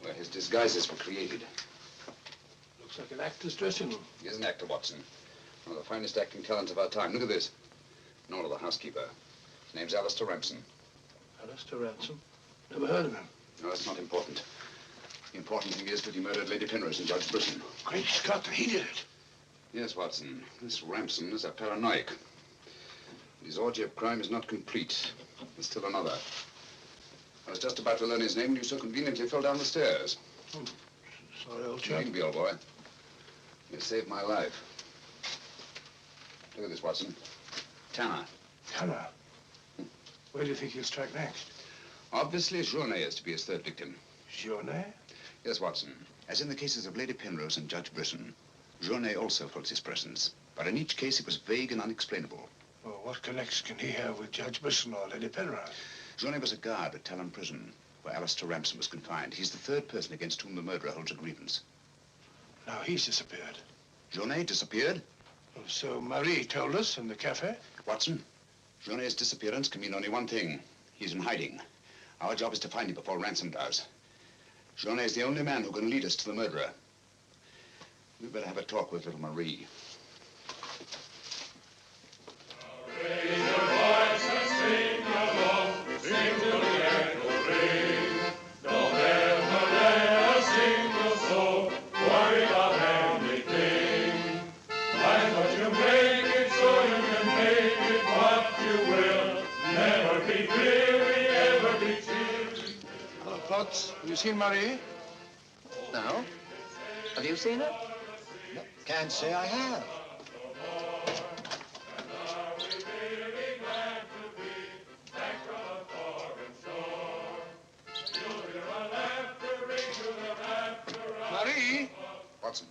where his disguises were created. Looks like an actor's dressing room. He is an actor, Watson. One of the finest acting talents of our time. Look at this. An order of the housekeeper. His name's Alistair Ramson. Alistair Ransom? Never heard of him. No, that's not important. The important thing is that he murdered Lady Penrose and Judge Brisson. Great Scott, he did it. Yes, Watson. This Ramson is a paranoiac. His orgy of crime is not complete. There's still another. I was just about to learn his name when you so conveniently fell down the stairs. Oh, sorry, old chap. Needn't be, old boy. You saved my life. Look at this, Watson. Tanner. Tanner? Where do you think he'll strike next? Obviously, Journet is to be his third victim. Journet? Yes, Watson. As in the cases of Lady Penrose and Judge Brisson, Journet also holds his presence. But in each case, it was vague and unexplainable. Well, what connection can he have with Judge Brisson or Lady Penrose? Journet was a guard at Talon Prison, where Alistair Ramson was confined. He's the third person against whom the murderer holds a grievance. Now he's disappeared. Journet disappeared? Well, so Marie told us in the cafe. Watson, Journet's disappearance can mean only one thing. He's in hiding. Our job is to find him before Ransom does. Journet is the only man who can lead us to the murderer. We'd better have a talk with little Marie. Raise your voice and sing along, sing till the echo ring. Don't ever let a single soul worry about anything. Find what you make it so you can make it what you will. Never be weary, ever be cheery. Hello, Potts. Have you seen Marie? No. Have you seen her? No, can't say I have. Marie? Watson.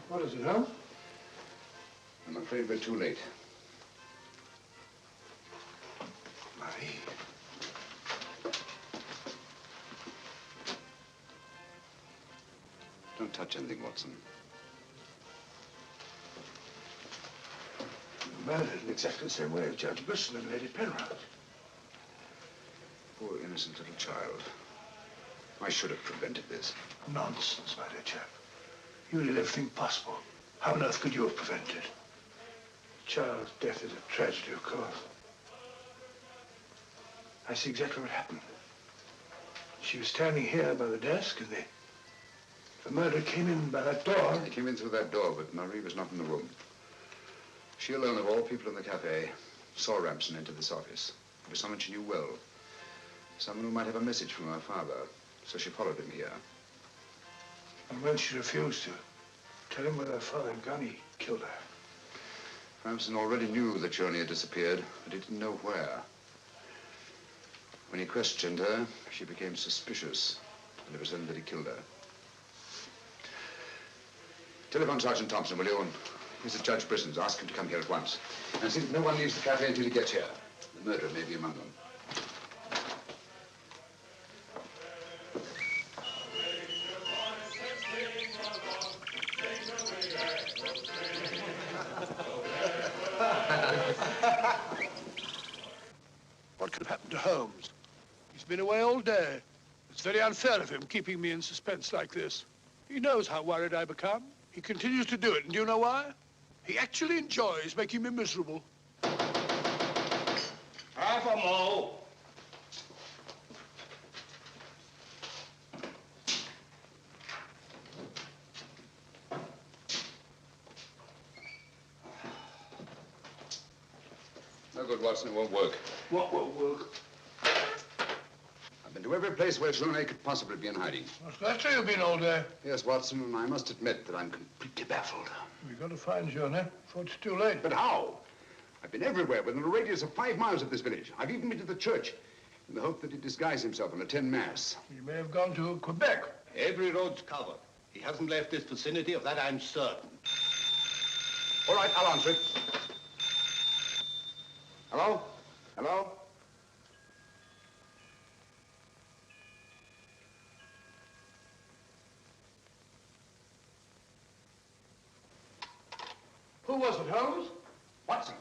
What is it, Holmes? I'm afraid we're too late. Marie. Don't touch anything, Watson. Murdered in exactly the same way as Judge Brisson and Lady Penrose. Poor innocent little child. I should have prevented this. Nonsense, my dear chap. You did everything possible. How on earth could you have prevented it? The child's death is a tragedy, of course. I see exactly what happened. She was standing here by the desk, and the murderer came in by that door. He came in through that door, but Marie was not in the room. She alone, of all people in the cafe, saw Ramson enter this office. It was someone she knew well. Someone who might have a message from her father. So she followed him here. And when she refused to tell him where her father had gone, he killed her. Ramson already knew that Journey had disappeared, but he didn't know where. When he questioned her, she became suspicious, and it was then that he killed her. Telephone Sergeant Thompson, will you? Here's the Judge Brisson's. Ask him to come here at once. And see that no one leaves the cafe until he gets here. The murderer may be among them. What could have happened to Holmes? He's been away all day. It's very unfair of him keeping me in suspense like this. He knows how worried I become. He continues to do it, and do you know why? He actually enjoys making me miserable. Half a mo. No good, Watson. It won't work. What won't work? I've been to every place where Journey could possibly be in hiding. That's where you've been all day. Yes, Watson, and I must admit that I'm completely baffled. We've got to find Journey before it's too late. But how? I've been everywhere within a radius of 5 miles of this village. I've even been to the church. in the hope that he'd disguise himself and attend mass. He may have gone to Quebec. Every road's covered. He hasn't left this vicinity, of that I'm certain. All right, I'll answer it. Hello? Hello? Who was it, Holmes? Watson,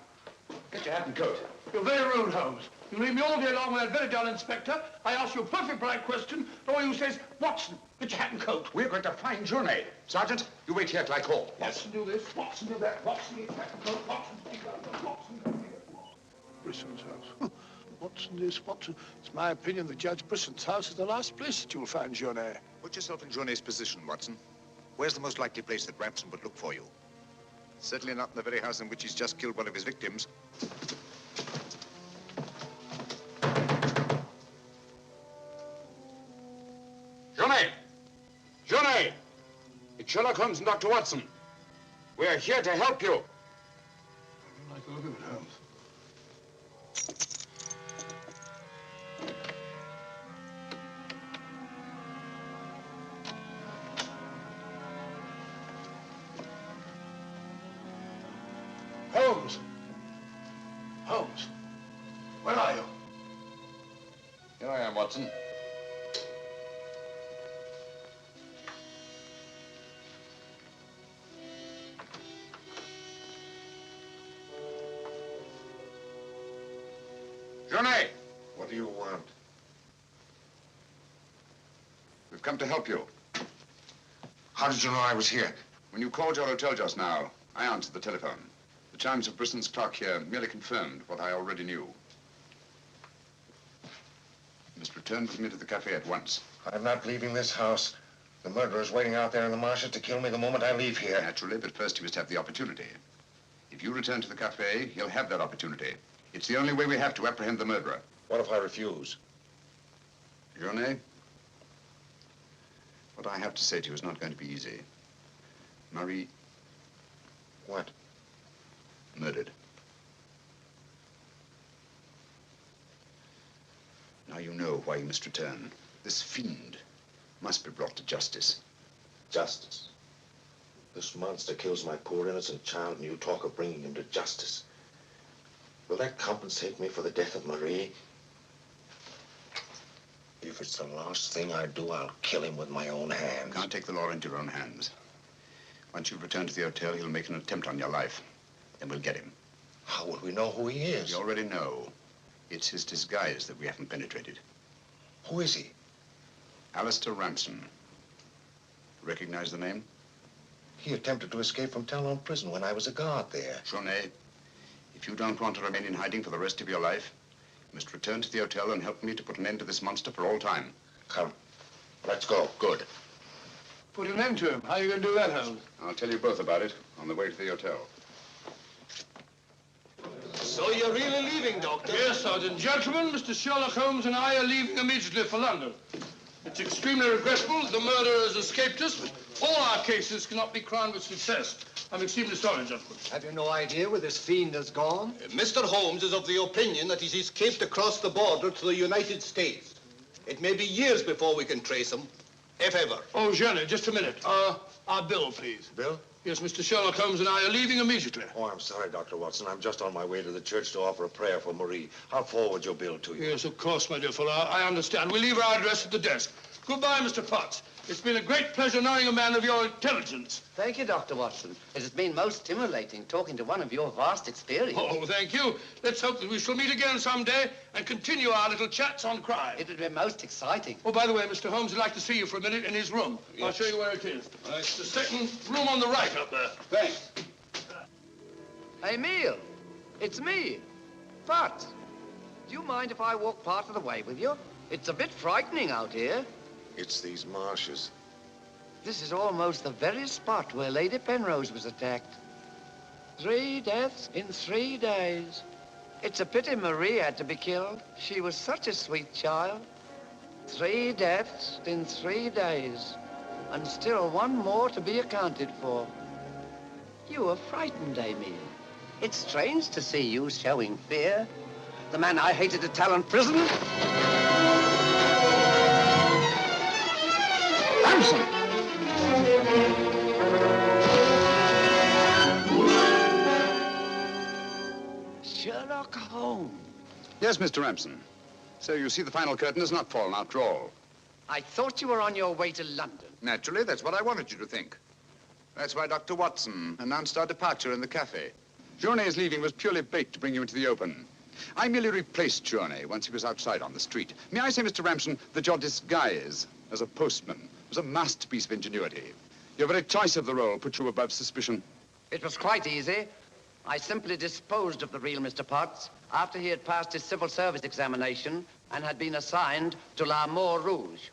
get your hat and coat. You're very rude, Holmes. You leave me all day long with that very dull inspector. I ask you a perfect polite question, and all you say is, Watson, get your hat and coat. We're going to find Journey. Sergeant, you wait here till I call. Watson, do this. Watson, do that. Watson, get your hat and coat. Watson, take that. Watson, Brisson's house. Watson, this, Watson. It's my opinion that Judge Brisson's house is the last place that you'll find Journey. Put yourself in Journey's position, Watson. Where's the most likely place that Ramson would look for you? Certainly not in the very house in which he's just killed one of his victims. Journey! Journey! It's Sherlock Holmes and Dr. Watson. We're here to help you. I don't like the look of it, Holmes. Holmes! Holmes! Where are you? Here I am, Watson. Journey! What do you want? We've come to help you. How did you know I was here? When you called your hotel just now, I answered the telephone. The chimes of Brisson's clock here merely confirmed what I already knew. You must return with me to the cafe at once. I'm not leaving this house. The murderer's waiting out there in the marshes to kill me the moment I leave here. Naturally, but first he must have the opportunity. If you return to the cafe, he'll have that opportunity. It's the only way we have to apprehend the murderer. What if I refuse? Journey, what I have to say to you is not going to be easy. Marie... What? Murdered. Now you know why you must return. This fiend must be brought to justice. Justice? This monster kills my poor innocent child, and you talk of bringing him to justice. Will that compensate me for the death of Marie? If it's the last thing I do, I'll kill him with my own hands. You can't take the law into your own hands. Once you've returned to the hotel, he'll make an attempt on your life. Then we'll get him. How will we know who he is? We already know. It's his disguise that we haven't penetrated. Who is he? Alistair Ramson. Recognize the name? He attempted to escape from Talon prison when I was a guard there. Journey, if you don't want to remain in hiding for the rest of your life, you must return to the hotel and help me to put an end to this monster for all time. Come. Let's go. Good. Put an end to him. How are you going to do that, Holmes? I'll tell you both about it on the way to the hotel. So you're really leaving, Doctor? Yes, Sergeant. Gentlemen, Mr. Sherlock Holmes and I are leaving immediately for London. It's extremely regrettable that the murderer has escaped us, but all our cases cannot be crowned with success. I'm extremely sorry, gentlemen. Have you no idea where this fiend has gone? Mr. Holmes is of the opinion that he's escaped across the border to the United States. It may be years before we can trace him, if ever. Oh, Jenny, just a minute. Our bill, please. Bill? Yes, Mr. Sherlock Holmes and I are leaving immediately. Oh, I'm sorry, Dr. Watson. I'm just on my way to the church to offer a prayer for Marie. I'll forward your bill to you. Yes, of course, my dear fellow. I understand. We'll leave our address at the desk. Goodbye, Mr. Potts. It's been a great pleasure knowing a man of your intelligence. Thank you, Dr. Watson. It has been most stimulating talking to one of your vast experience. Oh, thank you. Let's hope that we shall meet again someday and continue our little chats on crime. It would be most exciting. Oh, by the way, Mr. Holmes would like to see you for a minute in his room. Yes. I'll show you where it is. It's the second room on the right up there. Thanks. Emile, it's me, Pat. Do you mind if I walk part of the way with you? It's a bit frightening out here. It's these marshes. This is almost the very spot where Lady Penrose was attacked. 3 deaths in 3 days. It's a pity Marie had to be killed. She was such a sweet child. 3 deaths in 3 days. And still one more to be accounted for. You were frightened, Emile. It's strange to see you showing fear. The man I hated at Talon Prison? Ransom! Sherlock Holmes. Yes, Mr. Ramson. So you see the final curtain has not fallen after all. I thought you were on your way to London. Naturally, that's what I wanted you to think. That's why Dr. Watson announced our departure in the cafe. Journey's leaving was purely bait to bring you into the open. I merely replaced Journey once he was outside on the street. May I say, Mr. Ramson, that your disguise as a postman was a masterpiece of ingenuity. Your very choice of the role put you above suspicion. It was quite easy. I simply disposed of the real Mr. Potts after he had passed his civil service examination and had been assigned to L'Amour Rouge.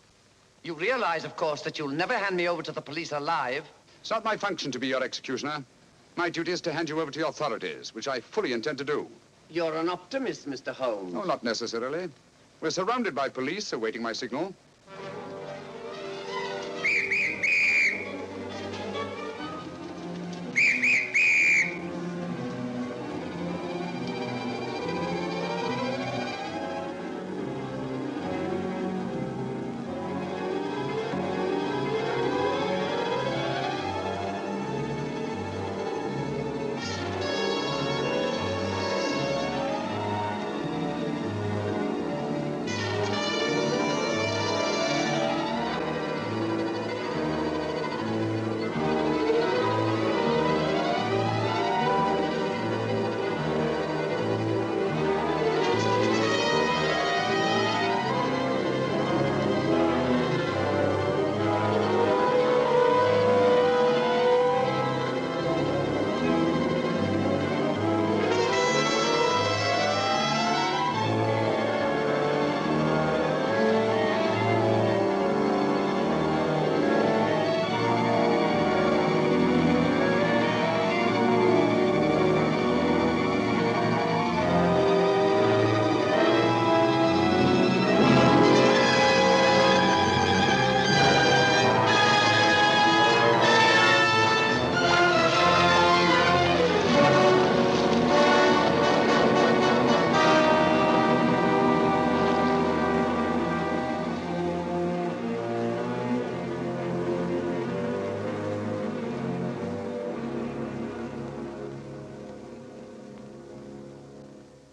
You realize, of course, that you'll never hand me over to the police alive. It's not my function to be your executioner. My duty is to hand you over to the authorities, which I fully intend to do. You're an optimist, Mr. Holmes. No, not necessarily. We're surrounded by police awaiting my signal.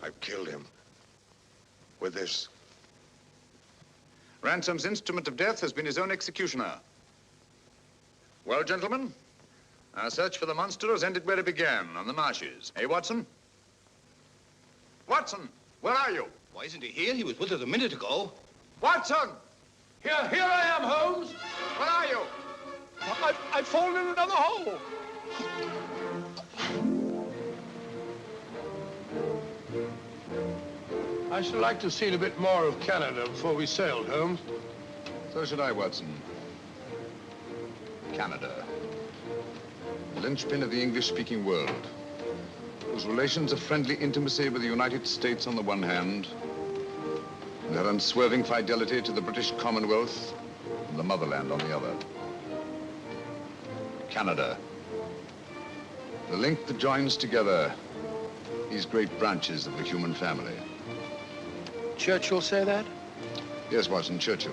I've killed him. With this. Ransom's instrument of death has been his own executioner. Well, gentlemen, our search for the monster has ended where it began, on the marshes. Eh, Watson? Watson, where are you? Why isn't he here? He was with us a minute ago. Watson! Here I am, Holmes. Where are you? I've fallen in another hole. I should like to have seen a bit more of Canada before we sailed, Holmes. So should I, Watson. Canada. The linchpin of the English-speaking world, whose relations of friendly intimacy with the United States on the one hand, and their unswerving fidelity to the British Commonwealth and the motherland on the other. Canada. The link that joins together these great branches of the human family. Churchill say that? Yes, Watson, Churchill.